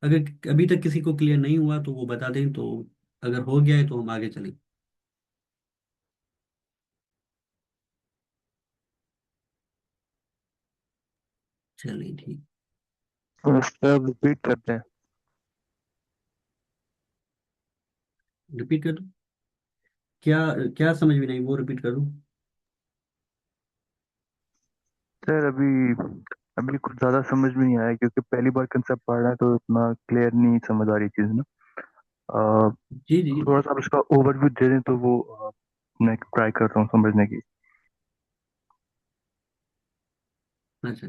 अगर अभी तक किसी को क्लियर नहीं हुआ तो वो बता दें, तो अगर हो गया है तो हम आगे चलें। चलिए ठीक। तो इस पर अब रिपीट करते हैं। रिपीट कर दूं? क्या, क्या समझ में नहीं, वो रिपीट कर दूं? सर अभी अभी कुछ ज्यादा समझ में नहीं आया क्योंकि पहली बार कंसेप्ट पढ़ रहा है तो इतना क्लियर नहीं समझ आ रही चीज ना। अ, जी जी। थोड़ा सा आप इसका ओवरव्यू दे दें तो वो मैं ट्राई करता हूँ समझने की। अच्छा।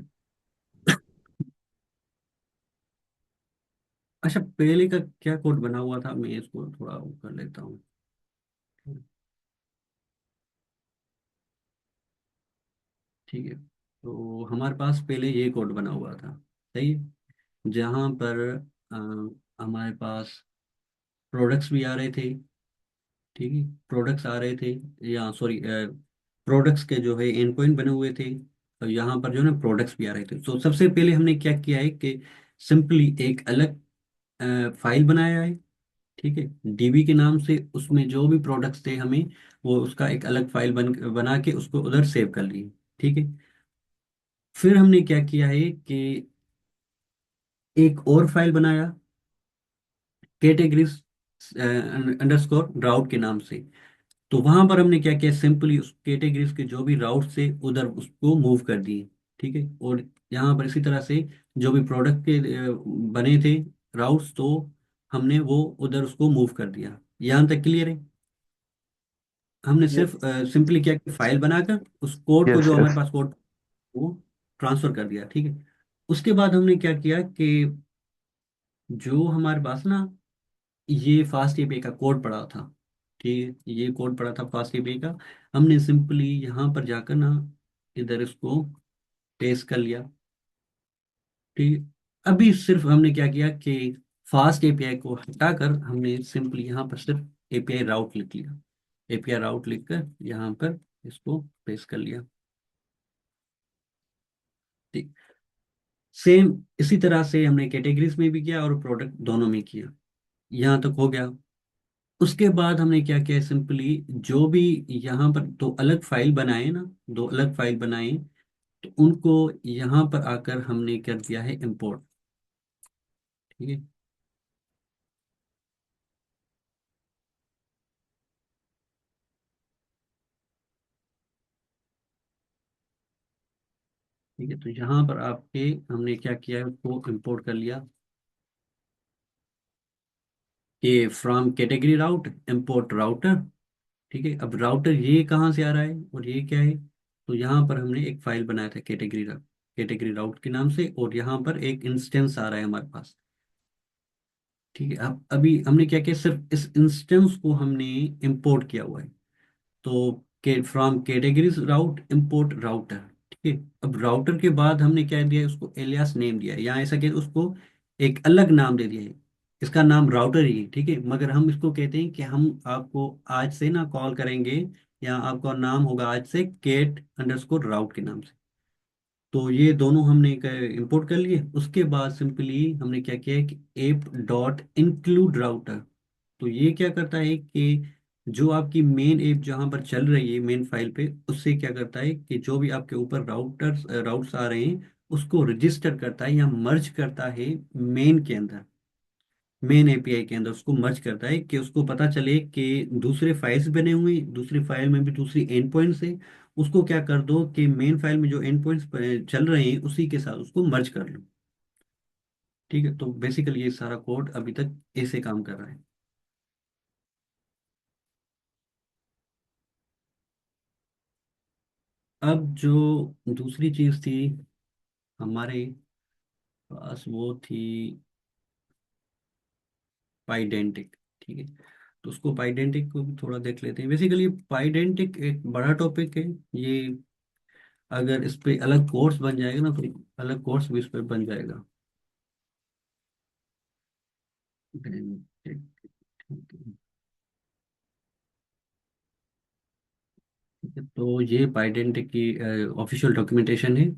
अच्छा, पहले का क्या कोड बना हुआ था, मैं इसको थोड़ा वो कर लेता हूँ। ठीक है। तो हमारे पास पहले ये कोड बना हुआ था, सही है। जहाँ पर हमारे पास प्रोडक्ट्स भी आ रहे थे, ठीक है। प्रोडक्ट्स आ रहे थे, या सॉरी, प्रोडक्ट्स के जो है एंड पॉइंट बने हुए थे। और यहाँ पर जो है ना प्रोडक्ट्स भी आ रहे थे। तो सबसे पहले हमने क्या किया है कि सिंपली एक अलग फाइल बनाया है, ठीक है, डीबी के नाम से। उसमें जो भी प्रोडक्ट्स थे हमें, वो उसका एक अलग फाइल बना के उसको उधर सेव कर लिए। ठीक है। फिर हमने क्या किया है कि एक और फाइल बनाया, कैटेगरीज अंडरस्कोर राउट के नाम से। तो वहां पर हमने क्या किया, सिंपली उस कैटेगरीज के जो भी राउट से उधर उसको मूव कर दिए। ठीक है। और यहाँ पर इसी तरह से जो भी प्रोडक्ट के बने थे राउट्स, तो हमने वो उधर उसको मूव कर दिया। यहाँ तक क्लियर है। हमने सिर्फ यस। सिंपली क्या किया, फाइल बनाकर उस कोड को, यस जो हमारे यस। पास कोड, वो ट्रांसफर कर दिया। ठीक है। उसके बाद हमने क्या किया कि जो हमारे पास ना ये फास्ट एपीआई का कोड पड़ा था, ठीक है, ये कोड पड़ा था फास्ट एपीआई का, हमने सिंपली यहाँ पर जाकर ना इधर इसको पेस्ट कर लिया। ठीक है। अभी सिर्फ हमने क्या किया कि फास्ट एपीआई को हटाकर हमने सिंपली यहाँ पर सिर्फ एपीआई राउट लिख लिया। एपीआई राउट लिखकर यहाँ पर इसको पेस्ट कर लिया। ठीक। सेम इसी तरह से हमने कैटेगरीज में भी किया और प्रोडक्ट दोनों में किया। यहाँ तक हो गया। उसके बाद हमने क्या किया, सिंपली जो भी यहाँ पर दो अलग फाइल बनाए ना, दो अलग फाइल बनाए, तो उनको यहाँ पर आकर हमने कर दिया है इंपोर्ट। ठीक है। ठीक है। तो यहाँ पर आपके हमने क्या किया है, उसको इंपोर्ट कर लिया कि from category route import router. ठीक है। अब राउटर ये कहाँ से आ रहा है और ये क्या है, तो यहाँ पर हमने एक फाइल बनाया था कैटेगरी राउट, कैटेगरी राउट के नाम से, और यहाँ पर एक इंस्टेंस आ रहा है हमारे पास। ठीक है। अब अभी हमने क्या किया, सिर्फ इस इंस्टेंस को हमने इंपोर्ट किया हुआ है। तो के from categories route import router. ठीक है। अब राउटर के बाद हमने क्या दिया है, उसको एलियास नेम दिया है, यहाँ ऐसा कि उसको एक अलग नाम दे दिया है। इसका नाम राउटर ही है, ठीक है, मगर हम इसको कहते हैं कि हम आपको आज से ना कॉल करेंगे, या आपका नाम होगा आज से केट अंडरस्कोर राउट के नाम से। तो ये दोनों हमने इंपोर्ट कर लिए। उसके बाद सिंपली हमने क्या किया है कि एप डॉट इंक्लूड राउटर। तो ये क्या करता है कि जो आपकी मेन ऐप जहाँ पर चल रही है मेन फाइल पे, उससे क्या करता है कि जो भी आपके ऊपर राउट्स आ रहे हैं, उसको रजिस्टर करता है या मर्ज करता है मेन के अंदर, मेन एपीआई के अंदर उसको मर्ज करता है, कि उसको पता चले कि दूसरे फाइल्स बने हुए हैं, दूसरी फाइल में भी दूसरी एंड पॉइंट्स है, उसको क्या कर दो कि मेन फाइल में जो एंड पॉइंट्स चल रहे हैं उसी के साथ उसको मर्ज कर लो। ठीक है। तो बेसिकली ये सारा कोड अभी तक ऐसे काम कर रहा है। अब जो दूसरी चीज थी हमारे पास, वो थी पाइडेंटिक। ठीक है। तो उसको पाइडेंटिक को भी थोड़ा देख लेते हैं। बेसिकली पाइडेंटिक एक बड़ा टॉपिक है ये। अगर इस पे अलग कोर्स बन जाएगा ना, तो अलग कोर्स भी इस पे बन जाएगा। Identity, ठीक है। ठीक है। तो ये पाइडेंटिक की ऑफिशियल डॉक्यूमेंटेशन है।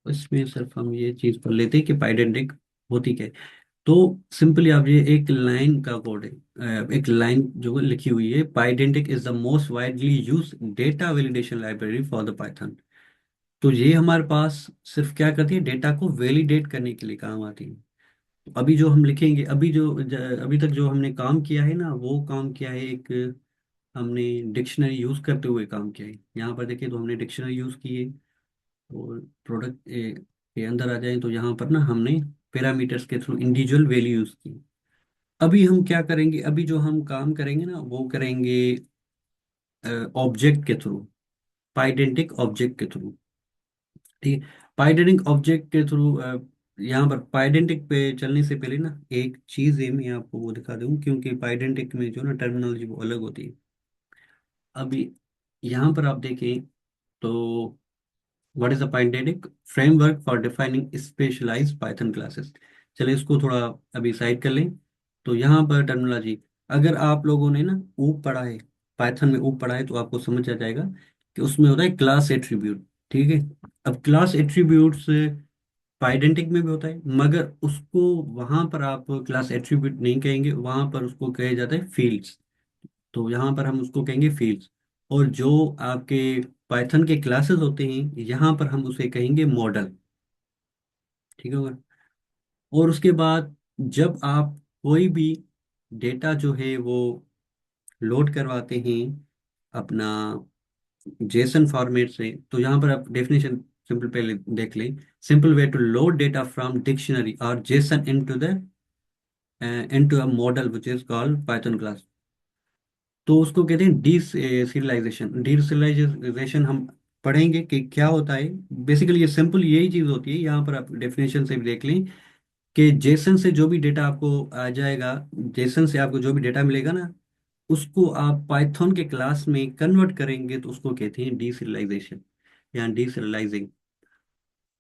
इसमें सिर्फ हम ये चीज पढ़ लेते हैं कि पाइडेंटिक होती क्या है। तो सिंपली आप ये एक लाइन का कोड है, एक लाइन जो लिखी हुई है, Pydantic is the most widely use data validation library for the Python. तो ये हमारे पास सिर्फ क्या करती है, डेटा को वैलिडेट करने के लिए काम आती है। तो अभी जो हम लिखेंगे, अभी तक जो हमने काम किया है ना, वो काम किया है एक, हमने डिक्शनरी यूज करते हुए काम किया है। यहाँ पर देखिए, तो हमने डिक्शनरी यूज की है। और प्रोडक्ट के अंदर आ जाए तो यहाँ पर ना हमने पैरामीटर्स के थ्रू इंडिविजुअल वैल्यू यूज की। अभी हम क्या करेंगे, अभी जो हम काम करेंगे ना, वो करेंगे ऑब्जेक्ट के थ्रू, पाइडेंटिक ऑब्जेक्ट के थ्रू। ठीक है। पाइडेंटिक ऑब्जेक्ट के थ्रू यहाँ पर पाइडेंटिक पे चलने से पहले ना एक चीज है, मैं आपको वो दिखा दूँ, क्योंकि पाइडेंटिक में जो ना टर्मिनोलॉजी वो अलग होती है। अभी यहाँ पर आप देखें तो, what is the Pydantic framework for defining specialized Python classes. चलिए इसको थोड़ा अभी साइड कर लें। तो यहाँ पर टर्मिनोलॉजी, अगर आप लोगों ने ना ऊप पढ़ा है, पाइथन में ऊप पढ़ा है, तो आपको समझ आ जाएगा कि उसमें होता है क्लास एट्रीब्यूट। ठीक है। अब क्लास एट्रीब्यूट्स पाइडेंटिक में भी होता है, मगर उसको वहां पर आप क्लास एट्रीब्यूट नहीं कहेंगे, वहां पर उसको कहा जाता है फील्ड्स। तो यहाँ पर हम उसको कहेंगे फील्ड्स। और जो आपके पाइथन के क्लासेस होते हैं यहाँ पर हम उसे कहेंगे मॉडल। ठीक होगा। और उसके बाद जब आप कोई भी डेटा जो है वो लोड करवाते हैं अपना जेसन फॉर्मेट से, तो यहाँ पर आप डेफिनेशन सिंपल पहले देख लें। Simple way to load data from dictionary और JSON into a model which is called Python class. तो उसको कहते हैं डी सीरियलाइजेशन। डी सीरियलाइजेशन हम पढ़ेंगे कि क्या होता है। बेसिकली ये सिंपल यही चीज होती है, यहाँ पर आप डेफिनेशन से भी देख लें कि जेसन से जो भी डेटा आपको आ जाएगा, जेसन से आपको जो भी डेटा मिलेगा ना, उसको आप पाइथन के क्लास में कन्वर्ट करेंगे तो उसको कहते हैं डी सीरियलाइजेशन या डी सीरियलाइजिंग।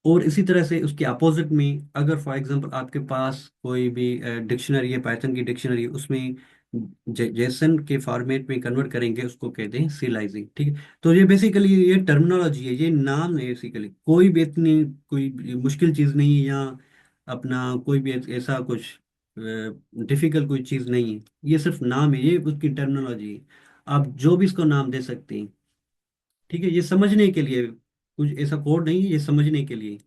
और इसी तरह से उसके अपोजिट में अगर फॉर एग्जांपल आपके पास कोई भी डिक्शनरी है, पाइथन की डिक्शनरी है, उसमें जेसन के फॉर्मेट में कन्वर्ट करेंगे, उसको कहते हैं सीलाइजिंग। ठीक है। तो ये बेसिकली ये टर्मिनोलॉजी है, ये नाम है। बेसिकली कोई भी इतनी कोई मुश्किल चीज़ नहीं है, या अपना कोई भी ऐसा कुछ डिफिकल्ट कोई चीज़ नहीं है। ये सिर्फ नाम है, ये उसकी टर्मिनोलॉजी है। आप जो भी इसको नाम दे सकते हैं। ठीक है। ये समझने के लिए कुछ ऐसा कोड नहीं है, ये समझने के लिए।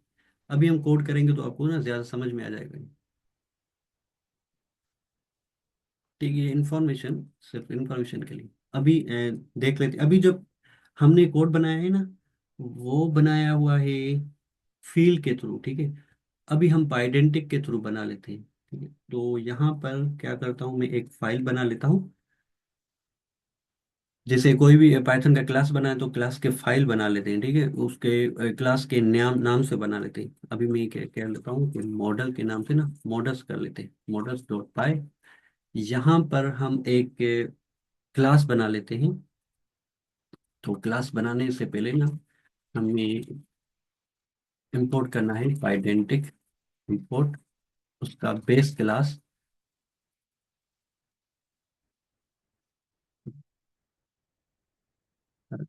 अभी हम कोड करेंगे तो आपको ना ज्यादा समझ में आ जाएगा। ठीक है। ये इंफॉर्मेशन सिर्फ इंफॉर्मेशन के लिए। अभी देख लेते हैं। अभी जब हमने कोड बनाया है ना, वो बनाया हुआ है फील्ड के थ्रू। ठीक है। अभी हम पाइडेंटिक के थ्रू बना लेते हैं। ठीक है। तो यहाँ पर क्या करता हूँ, मैं एक फाइल बना लेता हूँ। जैसे कोई भी पाइथन का क्लास बनाए तो क्लास के फाइल बना लेते हैं। ठीक है। उसके क्लास के नाम नाम से बना लेते हैं। अभी मैं क्या कह लेता हूँ कि मॉडल के नाम से ना मॉडल्स कर लेते हैं, मॉडल्स डॉट पाई। यहाँ पर हम एक क्लास बना लेते हैं। तो क्लास बनाने से पहले ना हमें इंपोर्ट करना है पाइडेंटिक। इंपोर्ट उसका बेस क्लास,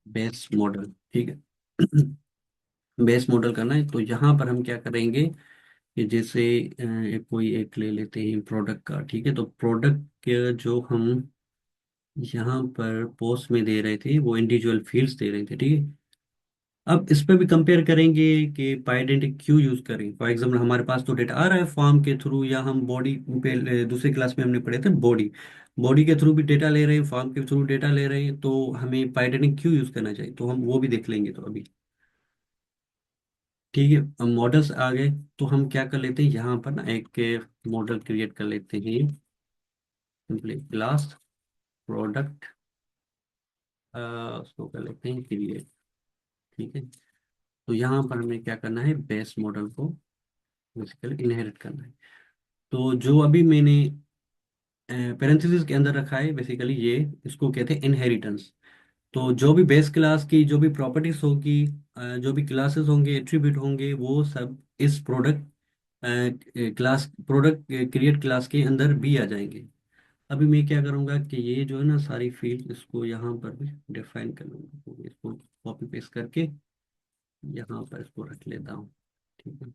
बेस मॉडल। ठीक है। बेस मॉडल करना है तो यहाँ पर हम क्या करेंगे कि जैसे कोई एक ले लेते हैं प्रोडक्ट का। ठीक है। तो प्रोडक्ट के जो हम यहाँ पर पोस्ट में दे रहे थे वो इंडिविजुअल फील्ड्स दे रहे थे। ठीक है। अब इस पे भी कंपेयर करेंगे कि पाइडेंटिक क्यों यूज करें। फॉर एग्जाम्पल हमारे पास तो डेटा आ रहा है फॉर्म के थ्रू, या हम बॉडी पे दूसरी क्लास में हमने पढ़े थे बॉडी, बॉडी के थ्रू भी डेटा ले रहे हैं, फॉर्म के थ्रू डेटा ले रहे हैं, तो हमें पाइडेंटिक क्यों यूज करना चाहिए, तो हम वो भी देख लेंगे। तो अभी ठीक है। अब मॉडल्स आ गए तो हम क्या कर लेते हैं, यहाँ पर ना एक मॉडल क्रिएट कर लेते हैं। सिंपली क्लास प्रोडक्ट, उसको कर लेते हैं क्रिएट। ठीक है। तो यहाँ पर हमें क्या करना है, बेस मॉडल को बेसिकली इनहेरिट करना है। तो जो अभी मैंने पेरेंथेसिस के अंदर रखा है, बेसिकली ये इसको कहते हैं इनहेरिटेंस। तो जो भी बेस क्लास की जो भी प्रॉपर्टीज होगी, जो भी क्लासेस होंगे, एट्रीब्यूट होंगे, वो सब इस product class, product create class के अंदर भी आ जाएंगे। अभी मैं क्या करूँगा कि ये जो है ना सारी फील्ड इसको यहाँ पर भी डिफाइन कर लूँगा। तो इसको कॉपी पेस्ट करके यहाँ पर इसको रख लेता हूँ। ठीक है।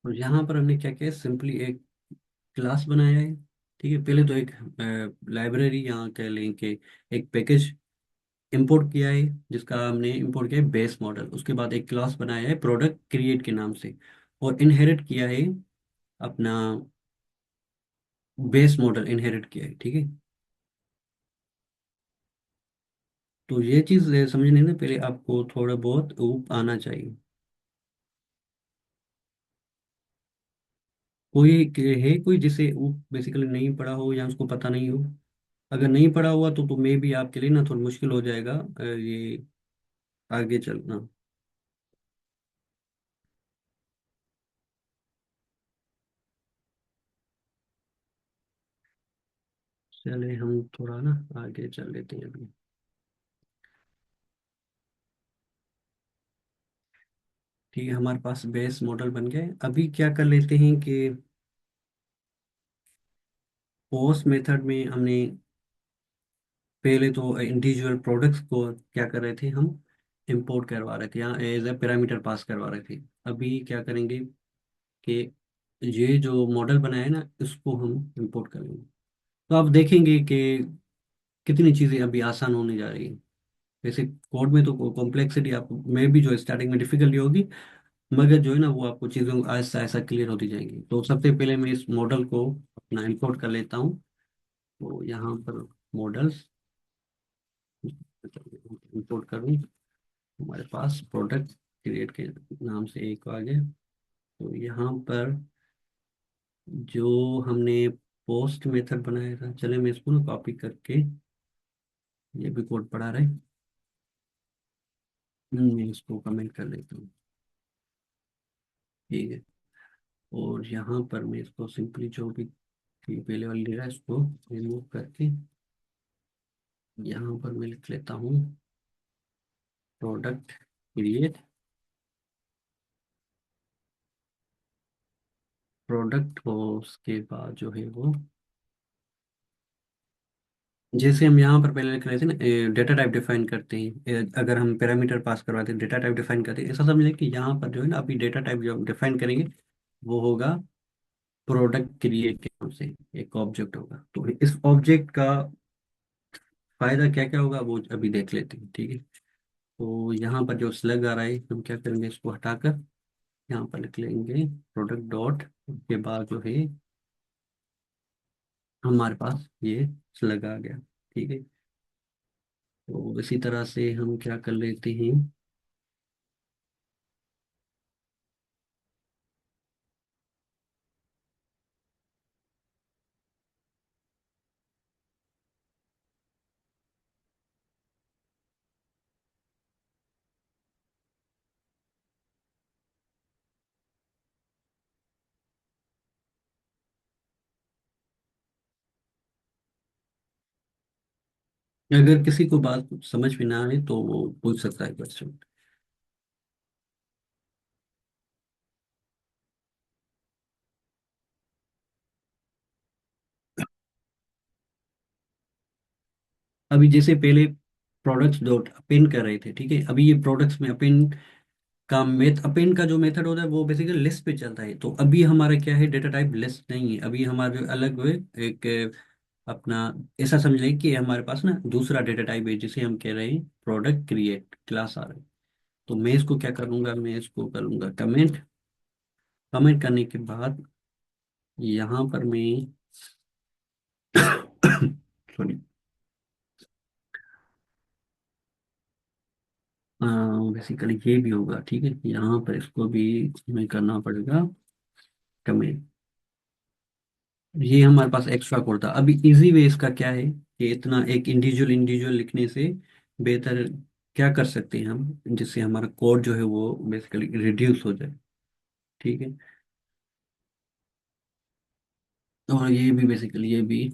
और यहाँ पर हमने क्या किया, सिंपली एक क्लास बनाया है। ठीक है। पहले तो एक लाइब्रेरी, यहाँ कह लें कि एक पैकेज इंपोर्ट किया है, जिसका हमने इंपोर्ट किया है बेस मॉडल। उसके बाद एक क्लास बनाया है प्रोडक्ट क्रिएट के नाम से, और इनहेरिट किया है अपना बेस मॉडल इनहेरिट किया है। ठीक है। तो ये चीज़ समझने ना पहले आपको थोड़ा बहुत ऊप आना चाहिए। है कोई जिसे ऊप बेसिकली नहीं पढ़ा हो या उसको पता नहीं हो। अगर नहीं पढ़ा हुआ तो मे भी आपके लिए ना थोड़ा मुश्किल हो जाएगा ये आगे चलना। चले हम थोड़ा ना आगे चल लेते हैं अभी। ठीक है, हमारे पास बेस मॉडल बन गए। अभी क्या कर लेते हैं कि पोस्ट मेथड में हमने पहले तो इंडिविजुअल प्रोडक्ट्स को क्या कर रहे थे हम, इंपोर्ट करवा रहे थे, यहाँ एज ए पैरामीटर पास करवा रहे थे। अभी क्या करेंगे कि ये जो मॉडल बनाया है ना, इसको हम इंपोर्ट करेंगे। तो आप देखेंगे कि कितनी चीज़ें अभी आसान होने जा रही है। वैसे कोड में तो कॉम्प्लेक्सिटी आप में भी जो है स्टार्टिंग में डिफिकल्टी होगी, मगर जो है ना वो आपको चीज़ों आहिस्ता आहिस्ता क्लियर होती जाएंगी। तो सबसे पहले मैं इस मॉडल को अपना इंपोर्ट कर लेता हूँ। तो यहाँ पर मॉडल्स इंपोर्ट करूँ, हमारे पास प्रोडक्ट क्रिएट के नाम से एक आ गया। तो यहाँ पर जो हमने पोस्ट मेथड बनाया था, चले मैं इसको ना कॉपी करके, ये भी कोड पड़ा रहे, मैं इसको कमेंट कर लेता हूँ। ठीक है। और यहाँ पर मैं इसको सिंपली जो भी थी पहले वाली लिखा है, इसको रिमूव करके यहाँ पर मैं लिख लेता हूँ प्रोडक्ट क्रिएट प्रोडक्ट। और उसके बाद जो है वो, जैसे हम यहाँ पर पहले लिख रहे थे ना, डेटा टाइप डिफाइन करते हैं, अगर हम पैरामीटर पास करवाते हैं डेटा टाइप डिफाइन करते हैं, ऐसा समझ लें कि यहाँ पर जो है ना अभी डेटा टाइप जो डिफाइन करेंगे वो होगा प्रोडक्ट क्रिएट के नाम से एक ऑब्जेक्ट होगा। तो इस ऑब्जेक्ट का फायदा क्या क्या होगा वो अभी देख लेते हैं। ठीक है। तो यहाँ पर जो स्लग आ रहा है, हम क्या करेंगे, इसको हटाकर यहाँ पर लिख लेंगे प्रोडक्ट डॉट, उसके बाद जो है हमारे पास ये स्लग आ गया। ठीक है। तो इसी तरह से हम क्या कर लेते हैं, अगर किसी को बात समझ में ना आए तो वो पूछ सकता है क्वेश्चन। अभी जैसे पहले प्रोडक्ट्स डॉट अपेंड कर रहे थे, ठीक है, अभी ये प्रोडक्ट्स में अपेंड का अपेंड का जो मेथड होता है वो बेसिकली लिस्ट पे चलता है। तो अभी हमारा क्या है, डेटा टाइप लिस्ट नहीं है, अभी हमारे अलग हुए एक अपना, ऐसा समझ लें कि हमारे पास ना दूसरा डेटा टाइप है जिसे हम कह रहे हैं प्रोडक्ट क्रिएट क्लास आ रहा है। तो मैं इसको क्या करूंगा, मैं इसको करूंगा कमेंट। कमेंट करने के बाद यहाँ पर मैं सॉरी, बेसिकली ये भी होगा। ठीक है, यहाँ पर इसको भी हमें करना पड़ेगा कमेंट। ये हमारे पास एक्स्ट्रा कोड था। अभी इजी वे इसका क्या है कि इतना एक इंडिविजुअल इंडिविजुअल लिखने से बेहतर क्या कर सकते हैं हम, जिससे हमारा कोड जो है वो बेसिकली रिड्यूस हो जाए। ठीक है। और ये भी बेसिकली ये भी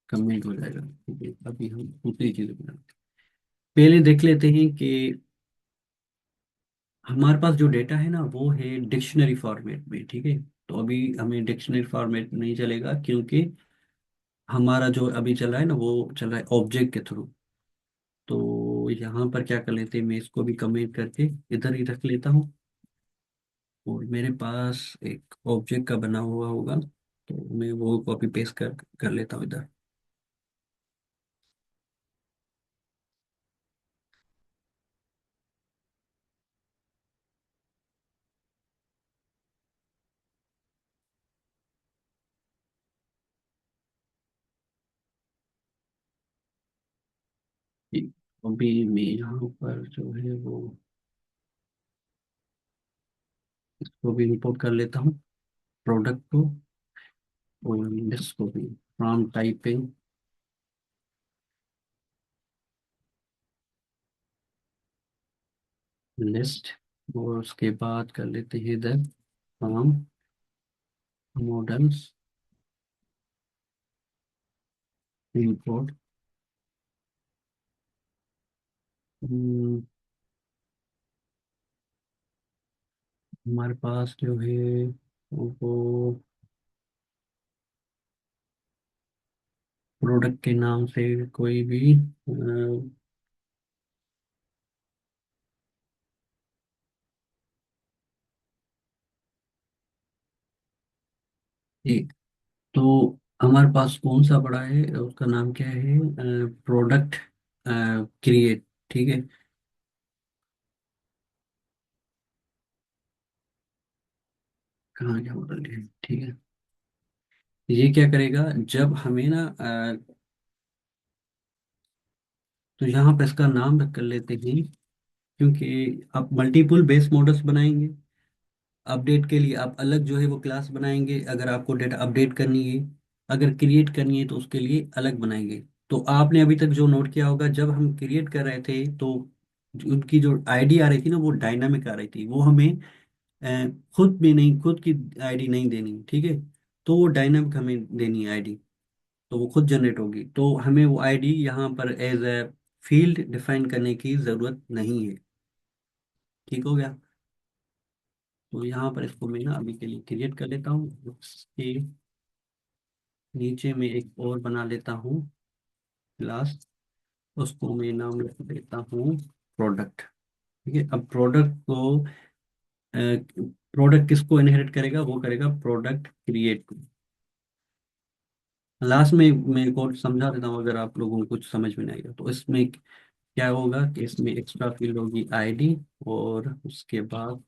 कमेंट हो जाएगा। ठीक है, अभी हम दूसरी चीजें बनाते हैं। पहले देख लेते हैं कि हमारे पास जो डेटा है ना वो है डिक्शनरी फॉर्मेट में। ठीक है। तो अभी हमें डिक्शनरी फॉर्मेट नहीं चलेगा, क्योंकि हमारा जो अभी चल रहा है ना वो चल रहा है ऑब्जेक्ट के थ्रू। तो यहाँ पर क्या कर लेते हैं, मैं इसको भी कमेंट करके इधर ही रख लेता हूँ। और मेरे पास एक ऑब्जेक्ट का बना हुआ होगा, तो मैं वो कॉपी पेस्ट कर लेता हूँ इधर। ठीक। अभी मैं यहाँ पर जो है वो इसको भी इंपोर्ट कर लेता हूँ प्रोडक्ट को। और इसको भी फ्रॉम टाइपिंग लिस्ट। और उसके बाद कर लेते हैं इधर फ्रॉम मॉडल्स इंपोर्ट हमारे पास जो है वो प्रोडक्ट के नाम से कोई भी एक, तो हमारे पास कौन सा पड़ा है, उसका नाम क्या है, प्रोडक्ट क्रिएट। ठीक है। कहाँ क्या मॉडल है, ठीक है। ये क्या करेगा जब हमें ना तो यहाँ पर इसका नाम रख कर लेते हैं, क्योंकि आप मल्टीपल बेस मॉडल्स बनाएंगे। अपडेट के लिए आप अलग जो है वो क्लास बनाएंगे, अगर आपको डेटा अपडेट करनी है। अगर क्रिएट करनी है तो उसके लिए अलग बनाएंगे। तो आपने अभी तक जो नोट किया होगा, जब हम क्रिएट कर रहे थे तो उनकी जो आईडी आ रही थी ना, वो डायनामिक आ रही थी। वो हमें खुद भी नहीं, खुद की आईडी नहीं देनी, ठीक है। तो वो डायनामिक हमें देनी है आईडी। तो वो खुद जनरेट होगी, तो हमें वो आईडी यहाँ पर एज ए फील्ड डिफाइन करने की ज़रूरत नहीं है। ठीक हो गया। तो यहाँ पर इसको मैं ना अभी के लिए क्रिएट कर लेता हूँ। उसके नीचे में एक और बना लेता हूँ क्लास। उसको मैं नाम रख देता हूँ प्रोडक्ट। ठीक है। अब प्रोडक्ट किसको इनहेरिट करेगा, वो करेगा प्रोडक्ट क्रिएट को। लास्ट में मैं एक और समझा देता हूँ, अगर आप लोगों को कुछ समझ में नहीं आएगा तो। इसमें क्या होगा कि इसमें एक्स्ट्रा फील्ड होगी आईडी, और उसके बाद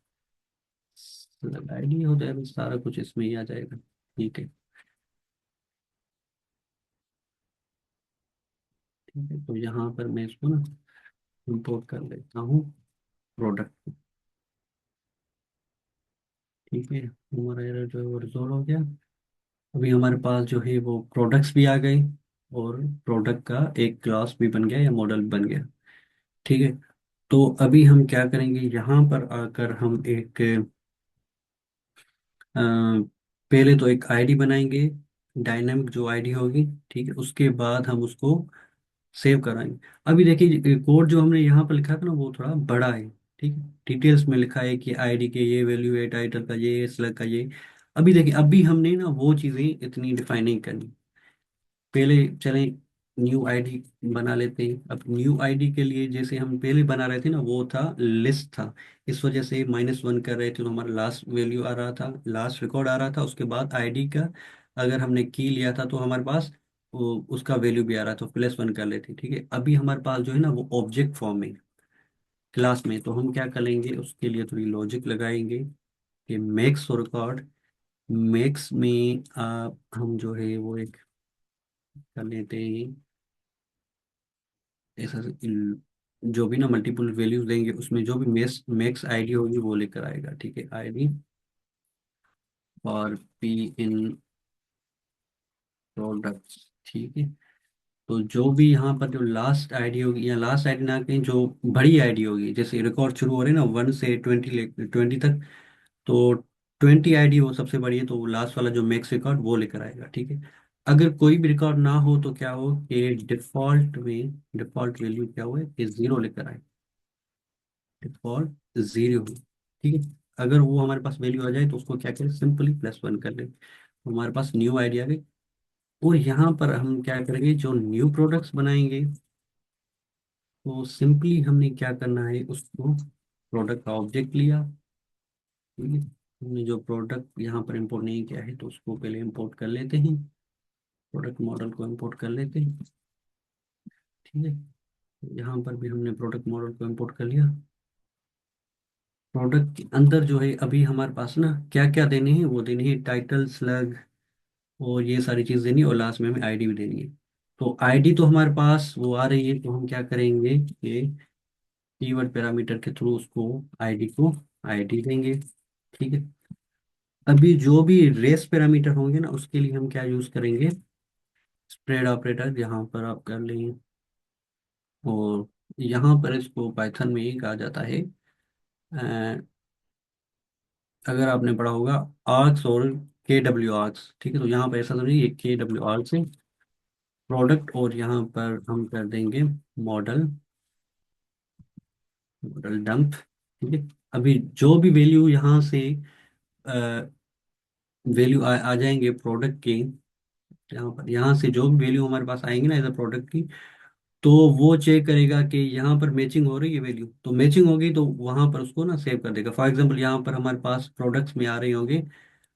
आईडी हो जाएगा, सारा कुछ इसमें ही आ जाएगा। ठीक है। ठीक है, तो यहाँ पर मैं इसको ना इंपोर्ट कर लेता हूँ प्रोडक्ट। ठीक है, हमारा एरर जो है वो रिजॉल्व हो गया। अभी हमारे पास जो है वो प्रोडक्ट्स भी आ गए, और प्रोडक्ट का एक क्लास भी बन गया या मॉडल बन गया। ठीक है। तो अभी हम क्या करेंगे, यहाँ पर आकर हम एक पहले तो एक आईडी बनाएंगे, डायनामिक जो आईडी होगी। ठीक है, उसके बाद हम उसको सेव कराएंगे। अभी देखिए कोड जो हमने यहाँ पर लिखा था ना, वो थोड़ा बड़ा है। ठीक है, डिटेल्स में लिखा है कि आईडी के ये वैल्यू है, टाइटल का ये, स्लग का ये। अभी देखिए, अभी हमने ना वो चीज़ें इतनी डिफाइन नहीं करनी। पहले चलें न्यू आईडी बना लेते हैं। अब न्यू आईडी के लिए जैसे हम पहले बना रहे थे ना, वो था लिस्ट था। इस वजह से -1 कर रहे थे तो हमारा लास्ट वैल्यू आ रहा था, लास्ट रिकॉर्ड आ रहा था। उसके बाद आईडी का अगर हमने की लिया था तो हमारे पास वो उसका वैल्यू भी आ रहा था, +1 कर लेते। ठीक है, अभी हमारे पास जो है ना वो ऑब्जेक्ट फॉर्म में क्लास में, तो हम क्या करेंगे उसके लिए थोड़ी लॉजिक लगाएंगे कि मेक्स रिकॉर्ड। मेक्स में हम जो है वो एक कर लेते हैं ऐसा जो भी ना मल्टीपल वैल्यूज देंगे, उसमें जो भी मैक्स आईडी होगी वो लेकर आएगा। ठीक है, आईडी और पी इन प्रोडक्ट्स। ठीक है, तो जो भी यहाँ पर जो लास्ट आईडी होगी, या लास्ट आईडी ना कहीं, जो बड़ी आईडी होगी, जैसे रिकॉर्ड शुरू हो रहे हैं ना 1 से 20 तक, तो 20 आईडी वो सबसे बड़ी है, तो लास्ट वाला जो मैक्स रिकॉर्ड वो लेकर आएगा। ठीक है। अगर कोई भी रिकॉर्ड ना हो तो क्या हो कि डिफॉल्ट वैल्यू क्या हो कि 0 लेकर आए। डिफॉल्ट 0। ठीक है। अगर वो हमारे पास वैल्यू आ जाए तो उसको क्या करें, सिंपली +1 कर ले, तो हमारे पास न्यू आईडी आ गई। और यहाँ पर हम क्या करेंगे, जो न्यू प्रोडक्ट्स बनाएंगे, तो सिंपली हमने क्या करना है, उसको प्रोडक्ट का ऑब्जेक्ट लिया। ठीक है, हमने जो प्रोडक्ट यहाँ पर इंपोर्ट नहीं किया है तो उसको पहले इंपोर्ट कर लेते हैं। प्रोडक्ट मॉडल को इंपोर्ट कर लेते हैं। ठीक है, यहाँ पर भी हमने प्रोडक्ट मॉडल को इंपोर्ट कर लिया। प्रोडक्ट के अंदर जो है अभी हमारे पास ना क्या क्या देने हैं, वो देने हैं टाइटल, स्लग, और ये सारी चीज़ देनी है, और लास्ट में हमें आईडी भी देनी है। तो आईडी तो हमारे पास वो आ रही है, तो हम क्या करेंगे कि कीवर्ड पैरामीटर के थ्रू उसको आईडी को आईडी देंगे। ठीक है। अभी जो भी रेस पैरामीटर होंगे ना, उसके लिए हम क्या यूज़ करेंगे, स्प्रेड ऑपरेटर, यहाँ पर आप कर लेंगे। और यहाँ पर इसको पाइथन में ही कहा जाता है, अगर आपने पढ़ा होगा आर्क्स और KW आर्क्स। ठीक है, तो यहाँ पर ऐसा समझिए KW आर्क्स है प्रोडक्ट, और यहाँ पर हम कर देंगे मॉडल मॉडल डंप। ठीक है। अभी जो भी वैल्यू यहाँ से वैल्यू आ जाएंगे प्रोडक्ट के, यहाँ पर यहाँ से जो भी वैल्यू हमारे पास आएंगे ना एज अ प्रोडक्ट की, तो वो चेक करेगा कि यहाँ पर मैचिंग हो रही है वैल्यू, तो मैचिंग होगी तो वहां पर उसको ना सेव कर देगा। फॉर एग्जांपल यहाँ पर हमारे पास प्रोडक्ट्स में आ रहे होंगे,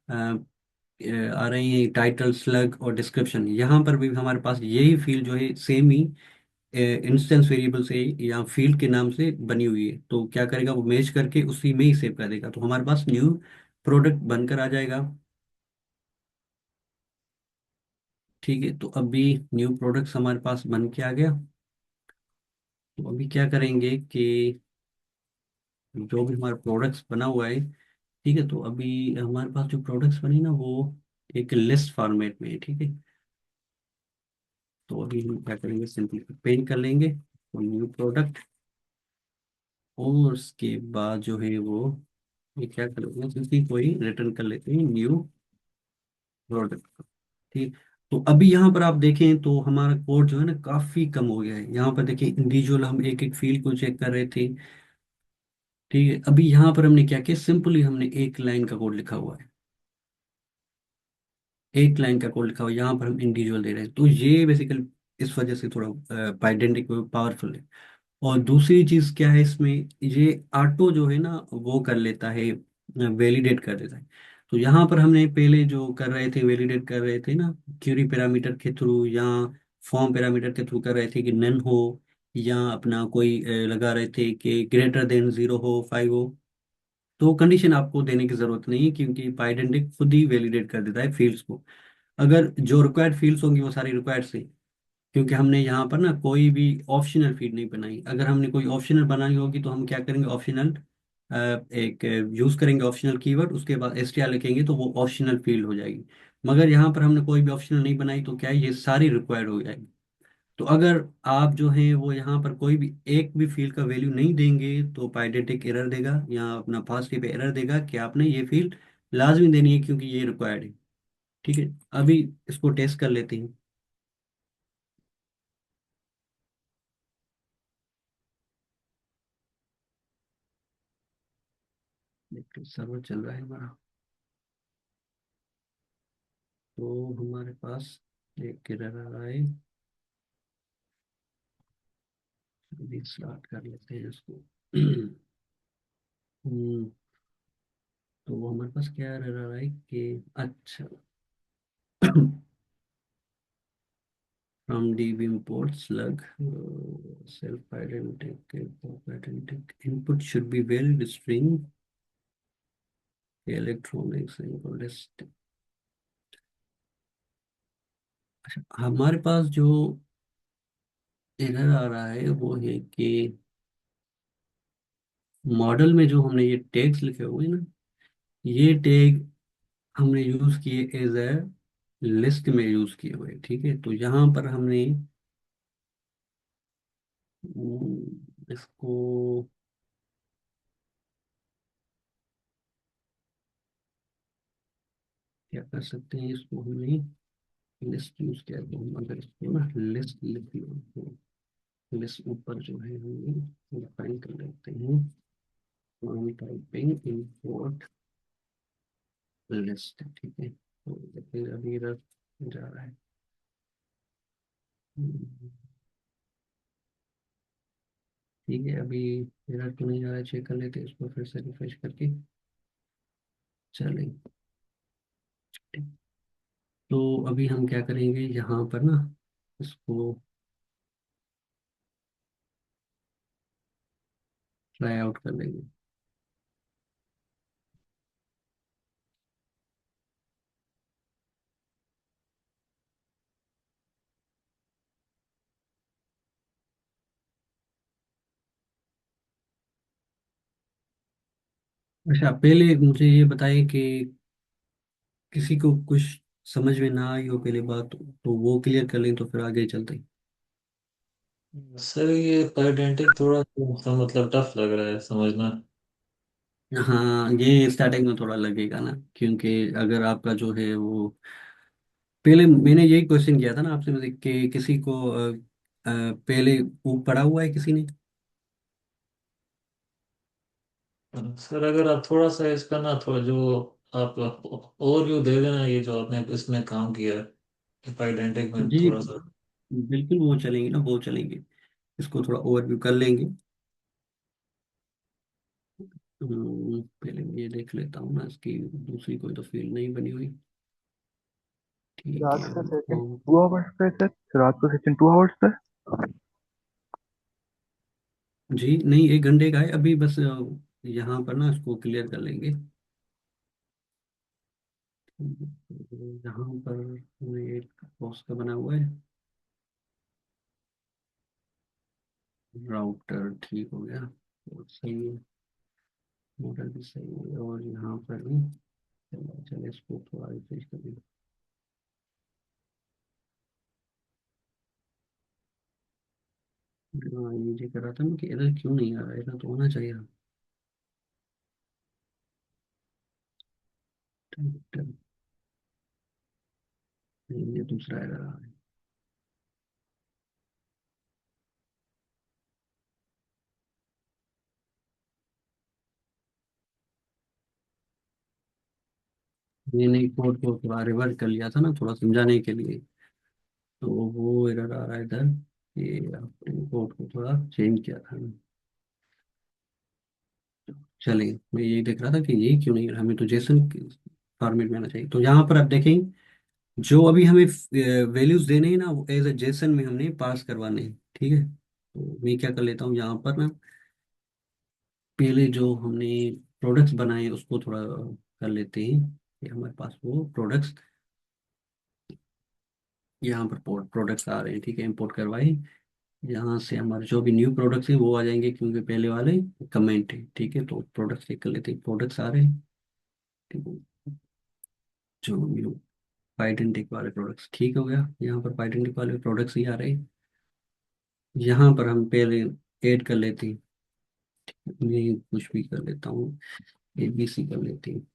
आ रही है टाइटल, स्लग और डिस्क्रिप्शन, यहाँ पर भी हमारे पास यही फील्ड जो है सेम ही इंस्टेंस वेरिएबल से या फील्ड के नाम से बनी हुई है, तो क्या करेगा वो मैच करके उसी में ही सेव कर देगा, तो हमारे पास न्यू प्रोडक्ट बनकर आ जाएगा। ठीक है, तो अभी न्यू प्रोडक्ट्स हमारे पास बन के आ गया। तो अभी क्या करेंगे कि जो भी हमारा प्रोडक्ट्स बना हुआ है, ठीक है, तो अभी हमारे पास जो प्रोडक्ट्स बनी ना वो एक लिस्ट फॉर्मेट में है। ठीक है, तो अभी हम क्या करेंगे, सिंपली पेंट कर लेंगे तो न्यू प्रोडक्ट, और उसके बाद जो है वो ये क्या करेंगे, सिंपली कोई रिटर्न कर लेते हैं न्यू प्रोडक्ट। ठीक, तो अभी यहाँ पर आप देखें तो हमारा कोड जो है ना काफी कम हो गया है। यहाँ पर देखिए इंडिविजुअल हम एक एक फील्ड को चेक कर रहे थे। ठीक है, अभी यहाँ पर हमने क्या किया, सिंपली हमने एक लाइन का कोड लिखा हुआ है, एक लाइन का कोड लिखा हुआ है, यहाँ पर हम इंडिविजुअल दे रहे हैं, तो ये बेसिकली इस वजह से थोड़ा पाइडेंटिक पावरफुल है। और दूसरी चीज क्या है इसमें, ये ऑटो जो है ना वो कर लेता है, वैलिडेट कर देता है। तो यहाँ पर हमने पहले जो कर रहे थे, वैलिडेट कर रहे थे ना क्यूरी पैरामीटर के थ्रू या फॉर्म पैरामीटर के थ्रू कर रहे थे कि नन हो, या अपना कोई लगा रहे थे कि ग्रेटर देन 0 हो, 5 हो, तो कंडीशन आपको देने की जरूरत नहीं है क्योंकि पाइडेंटिक खुद ही वैलिडेट कर देता है फील्ड्स को। अगर जो रिक्वायर्ड फील्ड्स होंगी वो सारी रिक्वायर्ड से, क्योंकि हमने यहाँ पर ना कोई भी ऑप्शनल फील्ड नहीं बनाई। अगर हमने कोई ऑप्शनल बनानी होगी तो हम क्या करेंगे, ऑप्शनल एक यूज करेंगे ऑप्शनल कीवर्ड, उसके बाद एसटीआर लिखेंगे तो वो ऑप्शनल फील्ड हो जाएगी। मगर यहाँ पर हमने कोई भी ऑप्शनल नहीं बनाई तो क्या है, ये सारी रिक्वायर्ड हो जाएगी। तो अगर आप जो है वो यहाँ पर कोई भी एक भी फील्ड का वैल्यू नहीं देंगे तो पाइडेटिक एरर देगा या अपना पॉजिटिव एरर देगा कि आपने ये फील्ड लाजमी देनी है क्योंकि ये रिक्वायर्ड है। ठीक है, अभी इसको टेस्ट कर लेते हैं। सर्वर चल रहा है हमारा, तो हमारे पास एक एरर आ रहा है, अभी स्टार्ट कर लेते हैं इसको। हम्म, तो वो हमारे पास क्या एरर आ रहा है कि अच्छा from db import slug self identic input should be valid string electronics list। अच्छा, हमारे पास जो एरर आ रहा है वो है कि मॉडल में जो हमने ये टैग्स लिखे हुए हैं ना, ये टैग हमने यूज किए एज ए लिस्ट में यूज किए हुए। ठीक है, तो यहाँ पर हमने इसको क्या कर सकते हैं, इसको हमने लिस्ट यूज किया, तो हम अगर इसको ना लिस्ट लिख लो, लिस्ट ऊपर जो है हम डिफाइन कर लेते हैं, हम टाइपिंग इंपोर्ट लिस्ट। ठीक है, तो देखिए अभी रख जा रहा है। हम्म, ठीक है, अभी एरर तो नहीं आ रहा है, चेक कर लेते हैं इसको फिर से रिफ्रेश करके। चलें, तो अभी हम क्या करेंगे यहाँ पर ना इसको ट्राई आउट कर लेंगे। अच्छा, पहले मुझे ये बताइए कि किसी को कुछ समझ में ना आई हो पहले बात, तो वो क्लियर कर लें तो फिर आगे चलते हैं। सर ये पाइडेंटिक थोड़ा सा मतलब टफ लग रहा है समझना। हाँ, ये स्टार्टिंग में थोड़ा लगेगा ना, क्योंकि अगर आपका जो है वो पहले मैंने यही क्वेश्चन किया था ना आपसे, मतलब कि किसी को पहले वो पढ़ा हुआ है किसी ने। सर अगर आप थोड़ा सा इसका ना, थोड़ा जो आप ओवरव्यू दे देना, ये जो आपने इसमें काम किया है पाइडेंटिक में, जी थोड़ा सा। बिल्कुल, वो चलेंगे ना, वो चलेंगे। इसको थोड़ा ओवरव्यू कर लेंगे। पहले मैं ये देख लेता हूँ ना, इसकी दूसरी कोई तो फील्ड नहीं बनी हुई। ठीक रात है, का हमको। सेशन 2 आवर्स पे है सर, रात का सेशन 2 आवर्स पे। जी नहीं, 1 घंटे का है अभी बस। यहाँ पर ना इसको क्लियर कर लेंगे। यहाँ पर हमें एक बॉक्स का बना हुआ है। राउटर ठीक हो गया, और सही है। मॉडल भी सही है, और यहाँ पर भी चलो चलो, इसको थोड़ा रिफ्रेश कर दें। हाँ, ये जो कर रहा था ना कि एरर क्यों नहीं आ रहा है, एरर तो होना चाहिए। नहीं, ये दूसरा एरर आ रहा है। मैंने कोड को थोड़ा रिवर्ट कर लिया था ना, थोड़ा समझाने के लिए। तो वो एरर आ रहा है इधर कि आपने कोड को थोड़ा चेंज किया था। चलिए, मैं यही देख रहा था कि ये क्यों नहीं, हमें तो जेसन फॉर्मेट में आना चाहिए। तो यहाँ पर आप देखें, जो अभी हमें वैल्यूज देने हैं ना, वो एज ए जेसन में हमने पास करवाने हैं। ठीक है, तो मैं क्या कर लेता हूँ यहाँ पर ना, पहले जो हमने प्रोडक्ट्स बनाए उसको थोड़ा कर लेते हैं कि हमारे पास वो प्रोडक्ट्स, यहाँ पर प्रोडक्ट्स आ रहे हैं। ठीक है, इंपोर्ट करवाए। यहाँ से हमारे जो भी न्यू प्रोडक्ट्स हैं वो आ जाएंगे, क्योंकि पहले वाले कमेंट है। ठीक है, तो प्रोडक्ट्स चेक कर लेते हैं, प्रोडक्ट्स आ रहे हैं। ठीक है, जो न्यू पाइडेंटिक वाले प्रोडक्ट्स ठीक हो गया, यहाँ पर पाइडेंटिक वाले प्रोडक्ट्स ही आ रहे हैं। यहाँ पर हम पहले ऐड कर लेते हैं, मैं कुछ भी कर लेता हूँ, ABC कर लेते हैं।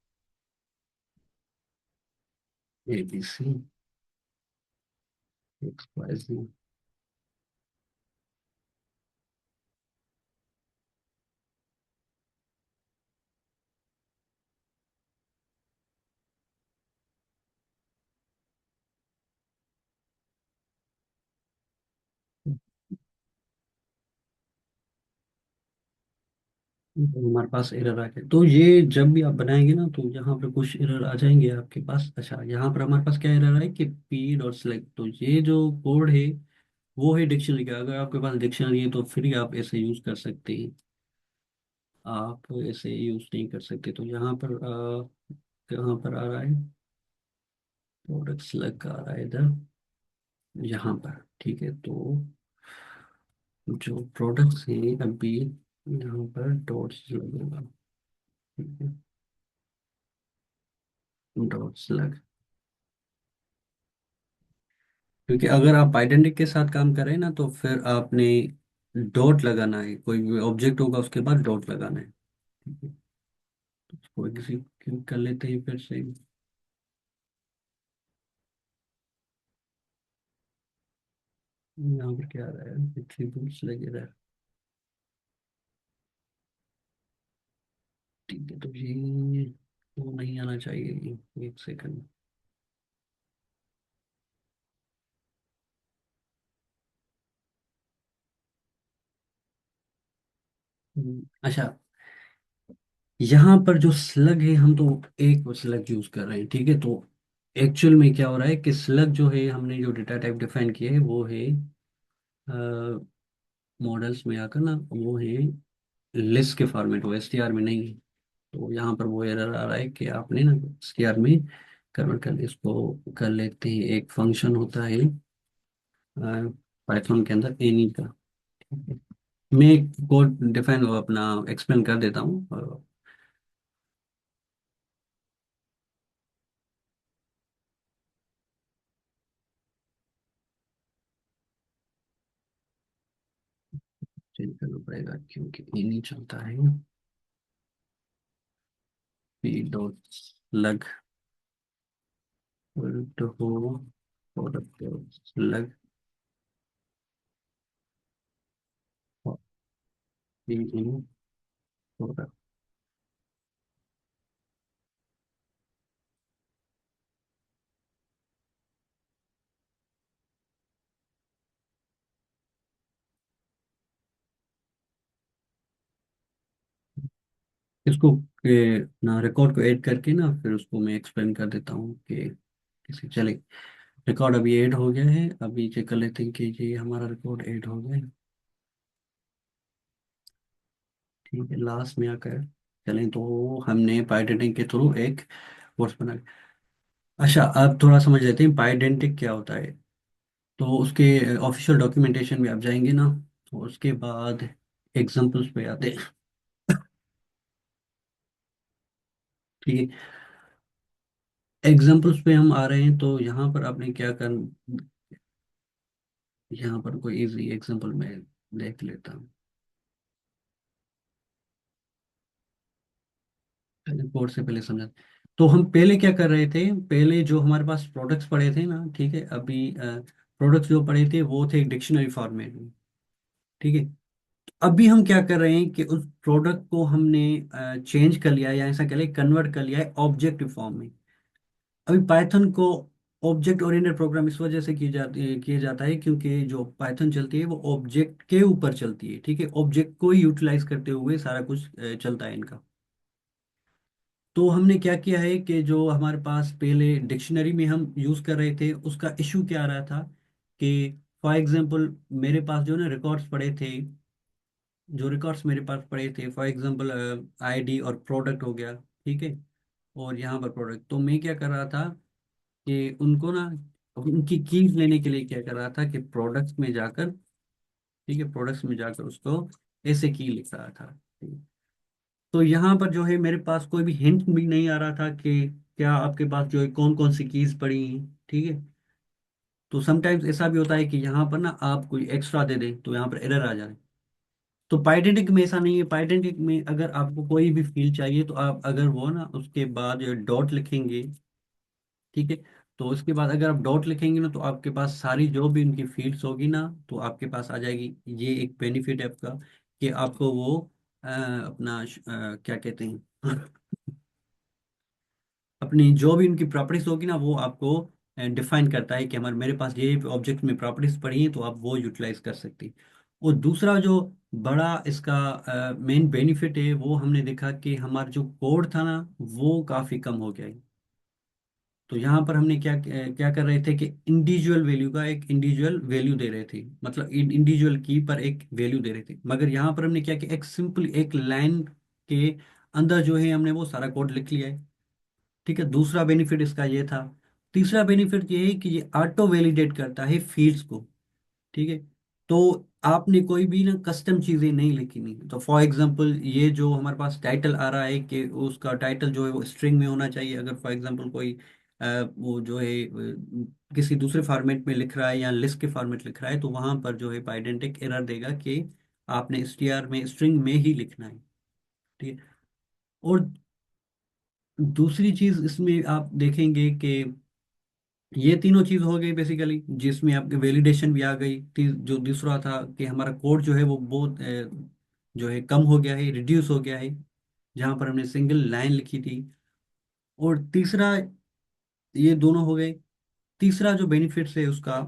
ABC XYZ। तो हमारे पास एरर आ गया। तो ये जब भी आप बनाएंगे ना, तो यहाँ पर कुछ एरर आ जाएंगे आपके पास। अच्छा, यहाँ पर हमारे पास क्या एरर है कि पी डॉट सेलेक्ट, तो ये जो कोड है वो है डिक्शनरी का। अगर आपके पास डिक्शनरी है तो फिर ही आप ऐसे यूज कर सकते हैं, आप ऐसे यूज नहीं कर सकते। तो यहाँ पर कहाँ पर आ रहा है, प्रोडक्ट सेलेक्ट का आ रहा है इधर, यहाँ पर। ठीक है, तो जो प्रोडक्ट्स हैं अभी यहाँ पर डॉट्स लगेगा। ठीक है, डॉट्स लग, क्योंकि अगर आप आइडेंटिटी के साथ काम कर रहे हैं ना, तो फिर आपने डॉट लगाना है, कोई भी ऑब्जेक्ट होगा उसके बाद डॉट लगाना है। ठीक है, तो इसको एग्जीक्यूट कर लेते हैं फिर से। यहाँ पर क्या आ रहा है, एट्रीब्यूट्स लगे। ठीक है, तो ये तो नहीं आना चाहिए। एक सेकंड। अच्छा, यहाँ पर जो स्लग है, हम तो एक स्लग यूज कर रहे हैं। ठीक है, तो एक्चुअल में क्या हो रहा है कि स्लग जो है, हमने जो डेटा टाइप डिफाइन किया है वो है मॉडल्स में आकर ना, वो है लिस्ट के फॉर्मेट, वो STR में नहीं है। तो यहाँ पर वो एरर आ रहा है कि आपने ना STR में कन्वर्ट कर लिया। इसको कर लेते हैं, एक फंक्शन होता है पाइथन के अंदर एनी का। ठीक है, मैं कोड डिफाइन अपना एक्सप्लेन कर देता हूँ। चेंज करना पड़ेगा क्योंकि ये नहीं चलता है। पी डॉट लग तो हो, प्रोडक्ट लग पी इन प्रोडक्ट। इसको ना रिकॉर्ड को ऐड करके ना फिर उसको मैं एक्सप्लेन कर देता हूँ कि कैसे चले। रिकॉर्ड अभी ऐड हो गया है, अभी चेक कर लेते हैं कि ये हमारा रिकॉर्ड ऐड हो गया है। ठीक है, लास्ट में आकर चलें तो हमने पाइडेंटिक के थ्रू एक कोर्स बना लिया। अच्छा, अब थोड़ा समझ लेते हैं पाइडेंटिक क्या होता है। तो उसके ऑफिशियल डॉक्यूमेंटेशन में आप जाएंगे ना, तो उसके बाद एग्जाम्पल्स पे आते हैं। ठीक है, एग्जाम्पल्स पे हम आ रहे हैं, तो यहाँ पर आपने क्या कर, यहाँ पर कोई इजी एग्जाम्पल मैं देख लेता हूँ। कोर्स से पहले समझा, तो हम पहले क्या कर रहे थे, पहले जो हमारे पास प्रोडक्ट्स पड़े थे ना, ठीक है, अभी प्रोडक्ट्स जो पड़े थे वो थे डिक्शनरी फॉर्मेट में। ठीक है, अभी हम क्या कर रहे हैं कि उस प्रोडक्ट को हमने चेंज कर लिया है, या ऐसा कह लें कन्वर्ट कर लिया है ऑब्जेक्टिव फॉर्म में। अभी पाइथन को ऑब्जेक्ट ओरिएंटेड प्रोग्राम इस वजह से किया जाता है क्योंकि जो पाइथन चलती है वो ऑब्जेक्ट के ऊपर चलती है। ठीक है, ऑब्जेक्ट को ही यूटिलाइज करते हुए सारा कुछ चलता है इनका। तो हमने क्या किया है कि जो हमारे पास पहले डिक्शनरी में हम यूज कर रहे थे उसका इशू क्या आ रहा था कि फॉर एग्जांपल मेरे पास जो ना रिकॉर्ड्स पड़े थे, जो रिकॉर्ड्स मेरे पास पड़े थे फॉर एग्जांपल आईडी और प्रोडक्ट हो गया। ठीक है, और यहाँ पर प्रोडक्ट, तो मैं क्या कर रहा था कि उनको ना उनकी कीज लेने के लिए क्या कर रहा था कि प्रोडक्ट्स में जाकर, ठीक है, प्रोडक्ट्स में जाकर उसको ऐसे की लिख रहा था। ठीक है? तो यहाँ पर जो है मेरे पास कोई भी हिंट भी नहीं आ रहा था कि क्या आपके पास जो है कौन कौन सी कीज पड़ी हैं। ठीक है, तो समटाइम्स ऐसा भी होता है कि यहाँ पर ना आप कोई एक्स्ट्रा दे दें तो यहाँ पर एरर आ जाए। तो पाइडेंटिक में ऐसा नहीं है, पाइडेंटिक में अगर आपको कोई भी फील्ड चाहिए तो आप अगर वो ना उसके बाद जो डॉट लिखेंगे, ठीक है, तो उसके बाद अगर आप डॉट लिखेंगे ना तो आपके पास सारी जो भी उनकी फील्ड्स होगी ना तो आपके पास आ जाएगी। ये एक बेनिफिट है आपका कि आपको वो अपना क्या कहते हैं अपनी जो भी उनकी प्रॉपर्टीज होगी ना वो आपको डिफाइन करता है कि हमारे मेरे पास ये ऑब्जेक्ट में प्रॉपर्टीज पड़ी हैं तो आप वो यूटिलाइज कर सकते हैं। और दूसरा जो बड़ा इसका मेन बेनिफिट है वो हमने देखा कि हमारा जो कोड था ना वो काफ़ी कम हो गया है। तो यहाँ पर हमने क्या क्या कर रहे थे कि इंडिविजुअल वैल्यू का एक इंडिविजुअल वैल्यू दे रहे थे, मतलब इंडिविजुअल की पर एक वैल्यू दे रहे थे, मगर यहाँ पर हमने क्या किया, एक सिंपल एक लाइन के अंदर जो है हमने वो सारा कोड लिख लिया है। ठीक है, दूसरा बेनिफिट इसका ये था। तीसरा बेनिफिट ये है कि ये ऑटो वैलिडेट करता है फील्ड्स को। ठीक है, तो आपने कोई भी ना कस्टम चीजें नहीं लिखी नहीं, तो फॉर एग्जांपल ये जो हमारे पास टाइटल आ रहा है कि उसका टाइटल जो है वो स्ट्रिंग में होना चाहिए। अगर फॉर एग्जांपल कोई वो जो है किसी दूसरे फॉर्मेट में लिख रहा है या लिस्ट के फॉर्मेट लिख रहा है तो वहां पर जो है पाइडेंटिक एरर देगा कि आपने str में स्ट्रिंग में ही लिखना है। ठीक है, और दूसरी चीज इसमें आप देखेंगे कि ये तीनों चीज हो गई बेसिकली जिसमें आपकी वैलिडेशन भी आ गई। जो दूसरा था कि हमारा कोड जो है वो बहुत जो है कम हो गया है, रिड्यूस हो गया है, जहां पर हमने सिंगल लाइन लिखी थी। और तीसरा, ये दोनों हो गए। तीसरा जो बेनिफिट्स है उसका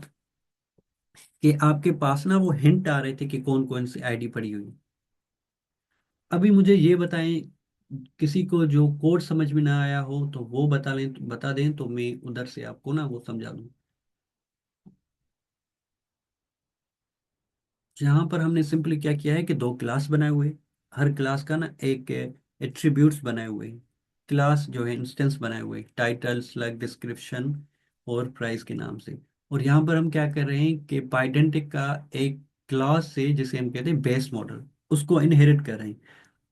कि आपके पास ना वो हिंट आ रहे थे कि कौन कौन सी आईडी पड़ी हुई है। अभी मुझे ये बताएं, किसी को जो कोड समझ में ना आया हो तो वो बता दें तो मैं उधर से आपको ना वो समझा दूं। यहाँ पर हमने सिंपली क्या किया है कि दो क्लास बनाए हुए हैं। हर क्लास का ना एक एट्रीब्यूट्स बनाए हुए हैं। क्लास जो है इंस्टेंस बनाए हुए हैं, टाइटल स्लैग डिस्क्रिप्शन और प्राइस के नाम से। और यहाँ पर हम क्या कर रहे हैं कि पाइडेंटिक का एक क्लास से जिसे हम कहते हैं बेस मॉडल उसको इनहेरिट कर रहे हैं।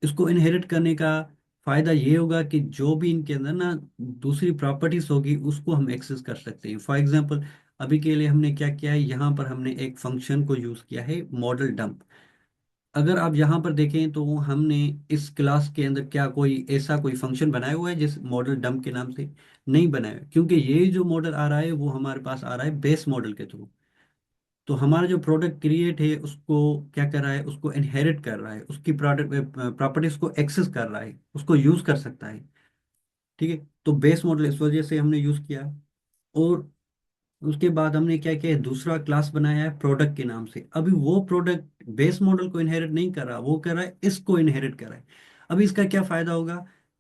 इसको इनहेरिट करने का फायदा ये होगा कि जो भी इनके अंदर ना दूसरी प्रॉपर्टीज होगी उसको हम एक्सेस कर सकते हैं। फॉर एग्जांपल अभी के लिए हमने क्या किया है, यहाँ पर हमने एक फंक्शन को यूज किया है मॉडल डंप। अगर आप यहाँ पर देखें तो हमने इस क्लास के अंदर क्या कोई ऐसा कोई फंक्शन बनाया हुआ है जिस मॉडल डंप के नाम से? नहीं बनाया है, क्योंकि ये जो मॉडल आ रहा है वो हमारे पास आ रहा है बेस मॉडल के थ्रू। तो हमारा जो प्रोडक्ट क्रिएट है उसको क्या कर रहा है, उसको इनहेरिट कर रहा है, उसकी प्रोडक्ट प्रॉपर्टीज को एक्सेस कर रहा है, उसको यूज कर सकता है। ठीक है, तो बेस मॉडल इस वजह से हमने यूज किया। और उसके बाद हमने क्या किया, दूसरा क्लास बनाया है प्रोडक्ट के नाम से। अभी वो प्रोडक्ट बेस मॉडल को इनहेरिट नहीं कर रहा, वो कर रहा है इसको इनहेरिट कर रहा है। अभी इसका क्या फायदा होगा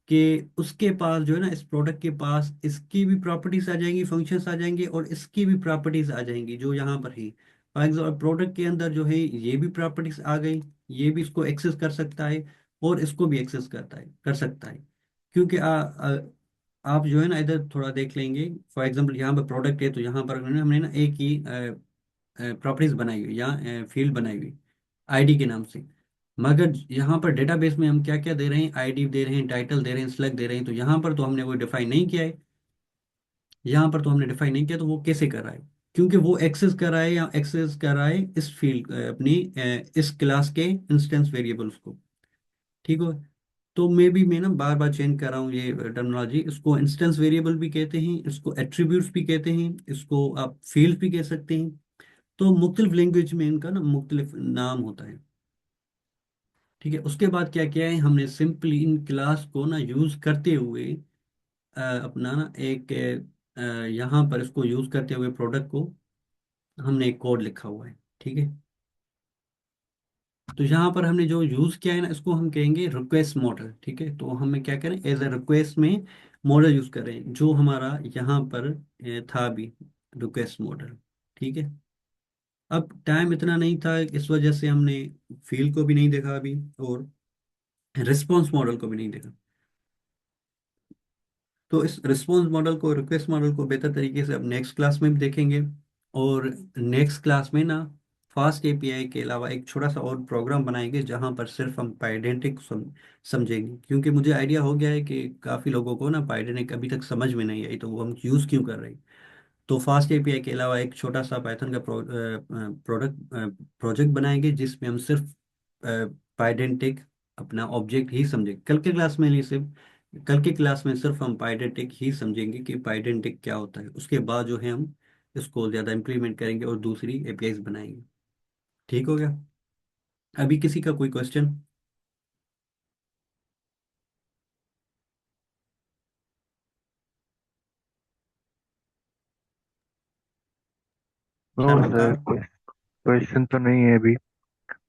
कि उसके पास जो है ना, इस प्रोडक्ट के पास इसकी भी प्रॉपर्टीज आ जाएंगी, फंक्शंस आ जाएंगे, और इसकी भी प्रॉपर्टीज आ जाएंगी जो यहाँ पर है। फॉर एग्जाम्पल प्रोडक्ट के अंदर जो है ये भी प्रॉपर्टीज आ गई, ये भी इसको एक्सेस कर सकता है और इसको भी एक्सेस कर सकता है। क्योंकि आप जो है ना इधर थोड़ा देख लेंगे, फॉर एग्जाम्पल यहाँ पर प्रोडक्ट है, तो यहाँ पर हमने ना एक ही प्रॉपर्टीज बनाई हुई या फील्ड बनाई हुई आईडी के नाम से। मगर यहाँ पर डेटाबेस में हम क्या क्या दे रहे हैं, आईडी दे रहे हैं, टाइटल दे रहे हैं, स्लैग दे रहे हैं, तो यहाँ पर तो हमने वो डिफाइन नहीं किया है। यहाँ पर तो हमने डिफाइन नहीं किया, तो वो कैसे कर रहा है? क्योंकि वो एक्सेस कर रहा है या एक्सेस कर रहा है इस फील्ड अपनी इस क्लास के इंस्टेंस वेरिएबल्स को। ठीक हो? तो मैं ना बार बार चेंज कर रहा हूँ ये टर्मिनोलॉजी। इसको इंस्टेंस वेरिएबल भी कहते हैं, इसको एट्रीब्यूट्स भी कहते हैं, इसको आप फील्ड भी कह सकते हैं। तो मुख्तलिफ लैंग्वेज में इनका ना मुख्तलिफ नाम होता है। ठीक है, उसके बाद क्या किया है हमने, सिंपली इन क्लास को ना यूज करते हुए अपना ना एक यहाँ पर इसको यूज करते हुए प्रोडक्ट को हमने एक कोड लिखा हुआ है। ठीक है, तो यहाँ पर हमने जो यूज किया है ना, इसको हम कहेंगे रिक्वेस्ट मॉडल। ठीक है, तो हमें क्या करें, एज ए रिक्वेस्ट में मॉडल यूज करें जो हमारा यहाँ पर था भी, रिक्वेस्ट मॉडल। ठीक है, अब टाइम इतना नहीं था, इस वजह से हमने फील्ड को भी नहीं देखा अभी, और रिस्पॉन्स मॉडल को भी नहीं देखा। तो इस रिस्पॉन्स मॉडल को, रिक्वेस्ट मॉडल को बेहतर तरीके से अब नेक्स्ट क्लास में भी देखेंगे। और नेक्स्ट क्लास में ना फास्ट एपीआई के अलावा एक छोटा सा और प्रोग्राम बनाएंगे जहां पर सिर्फ हम पाइडेंटिक समझेंगे। क्योंकि मुझे आइडिया हो गया है कि काफ़ी लोगों को ना पाइडेंटिक अभी तक समझ में नहीं आई, तो वो हम यूज़ क्यों कर रहे हैं। तो फास्ट एपीआई के अलावा एक छोटा सा पाइथन का प्रोजेक्ट बनाएंगे जिसमें हम सिर्फ पाइडेंटिक अपना ऑब्जेक्ट ही समझेंगे। कल के क्लास में सिर्फ हम पाइडेंटिक ही समझेंगे कि पाइडेंटिक क्या होता है। उसके बाद जो है हम इसको ज़्यादा इम्प्लीमेंट करेंगे और दूसरी एपीआईज बनाएंगे। ठीक हो गया? अभी किसी का कोई question? No sir, Shahrukh? Question तो नहीं है अभी,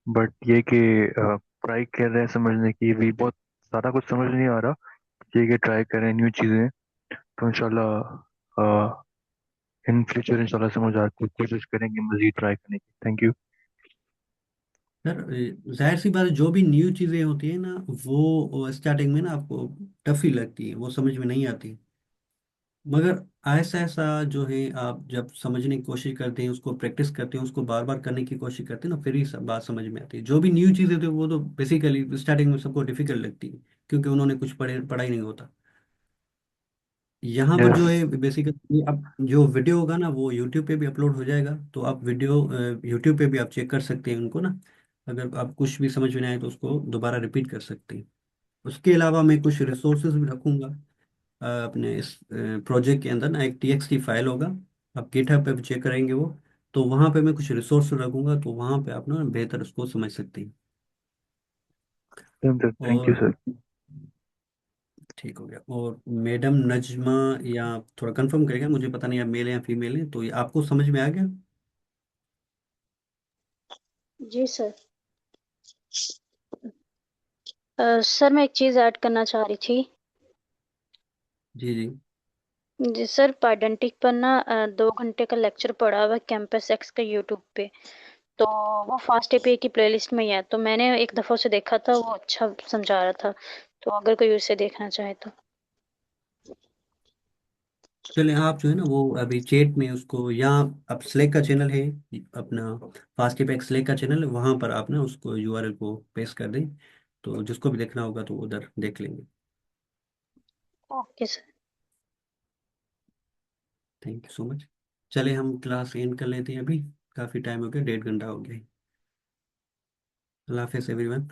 बट ये कि ट्राई कर रहे हैं समझने की, भी बहुत सारा कुछ समझ नहीं आ रहा। ये कि ट्राई करें न्यू चीज़ें, तो इंशाल्लाह इन फ्यूचर इंशाल्लाह समझ आती, कोशिश करेंगे मजीद ट्राई करने की। Thank you. सर जाहिर सी बात है, जो भी न्यू चीज़ें होती है ना, वो स्टार्टिंग में ना आपको टफ ही लगती है, वो समझ में नहीं आती। मगर ऐसा ऐसा जो है, आप जब समझने की कोशिश करते हैं, उसको प्रैक्टिस करते हैं, उसको बार बार करने की कोशिश करते हैं ना, फिर ही सब बात समझ में आती है। जो भी न्यू चीज़ें होती है वो तो बेसिकली स्टार्टिंग में सबको डिफिकल्ट लगती है, क्योंकि उन्होंने कुछ पढ़ा ही नहीं होता। यहाँ पर जो यस। है बेसिकली, अब जो वीडियो होगा ना वो यूट्यूब पे भी अपलोड हो जाएगा, तो आप वीडियो यूट्यूब पे भी आप चेक कर सकते हैं उनको ना। अगर आप कुछ भी समझ में नहीं आए तो उसको दोबारा रिपीट कर सकते हैं। उसके अलावा मैं कुछ रिसोर्सेज भी रखूंगा अपने इस प्रोजेक्ट के अंदर ना, एक टीएक्सटी फाइल होगा, आप गिटहब पे भी चेक करेंगे वो। तो वहाँ पे मैं कुछ रिसोर्स रखूंगा, तो वहाँ पे आप ना बेहतर उसको समझ सकते हैं। थैंक यू और सर। ठीक हो गया। और मैडम नजमा, या थोड़ा कंफर्म करेगा, मुझे पता नहीं आप मेल या फीमेल हैं, तो ये आपको समझ में आ गया? जी सर। सर मैं एक चीज़ ऐड करना चाह रही थी। जी जी। जी सर, पाइडेंटिक पर ना 2 घंटे का लेक्चर पड़ा हुआ है कैंपस एक्स का यूट्यूब पे। तो वो फास्ट एपीआई की प्लेलिस्ट में ही है, तो मैंने एक दफ़ा उसे देखा था, वो अच्छा समझा रहा था। तो अगर कोई उसे देखना चाहे तो। चले आप जो है ना वो अभी चैट में उसको, या आप स्लेक का चैनल है अपना, फास्ट एपेक स्लेक का चैनल है, वहाँ पर आप ना उसको यूआरएल को पेस्ट कर दें, तो जिसको भी देखना होगा तो उधर देख लेंगे। Okay sir. Thank you so much. चले हम क्लास एंड कर लेते हैं अभी, काफ़ी टाइम हो गया, 1.5 घंटा हो गया है। अल्लाह हाफिज़ एवरीवन।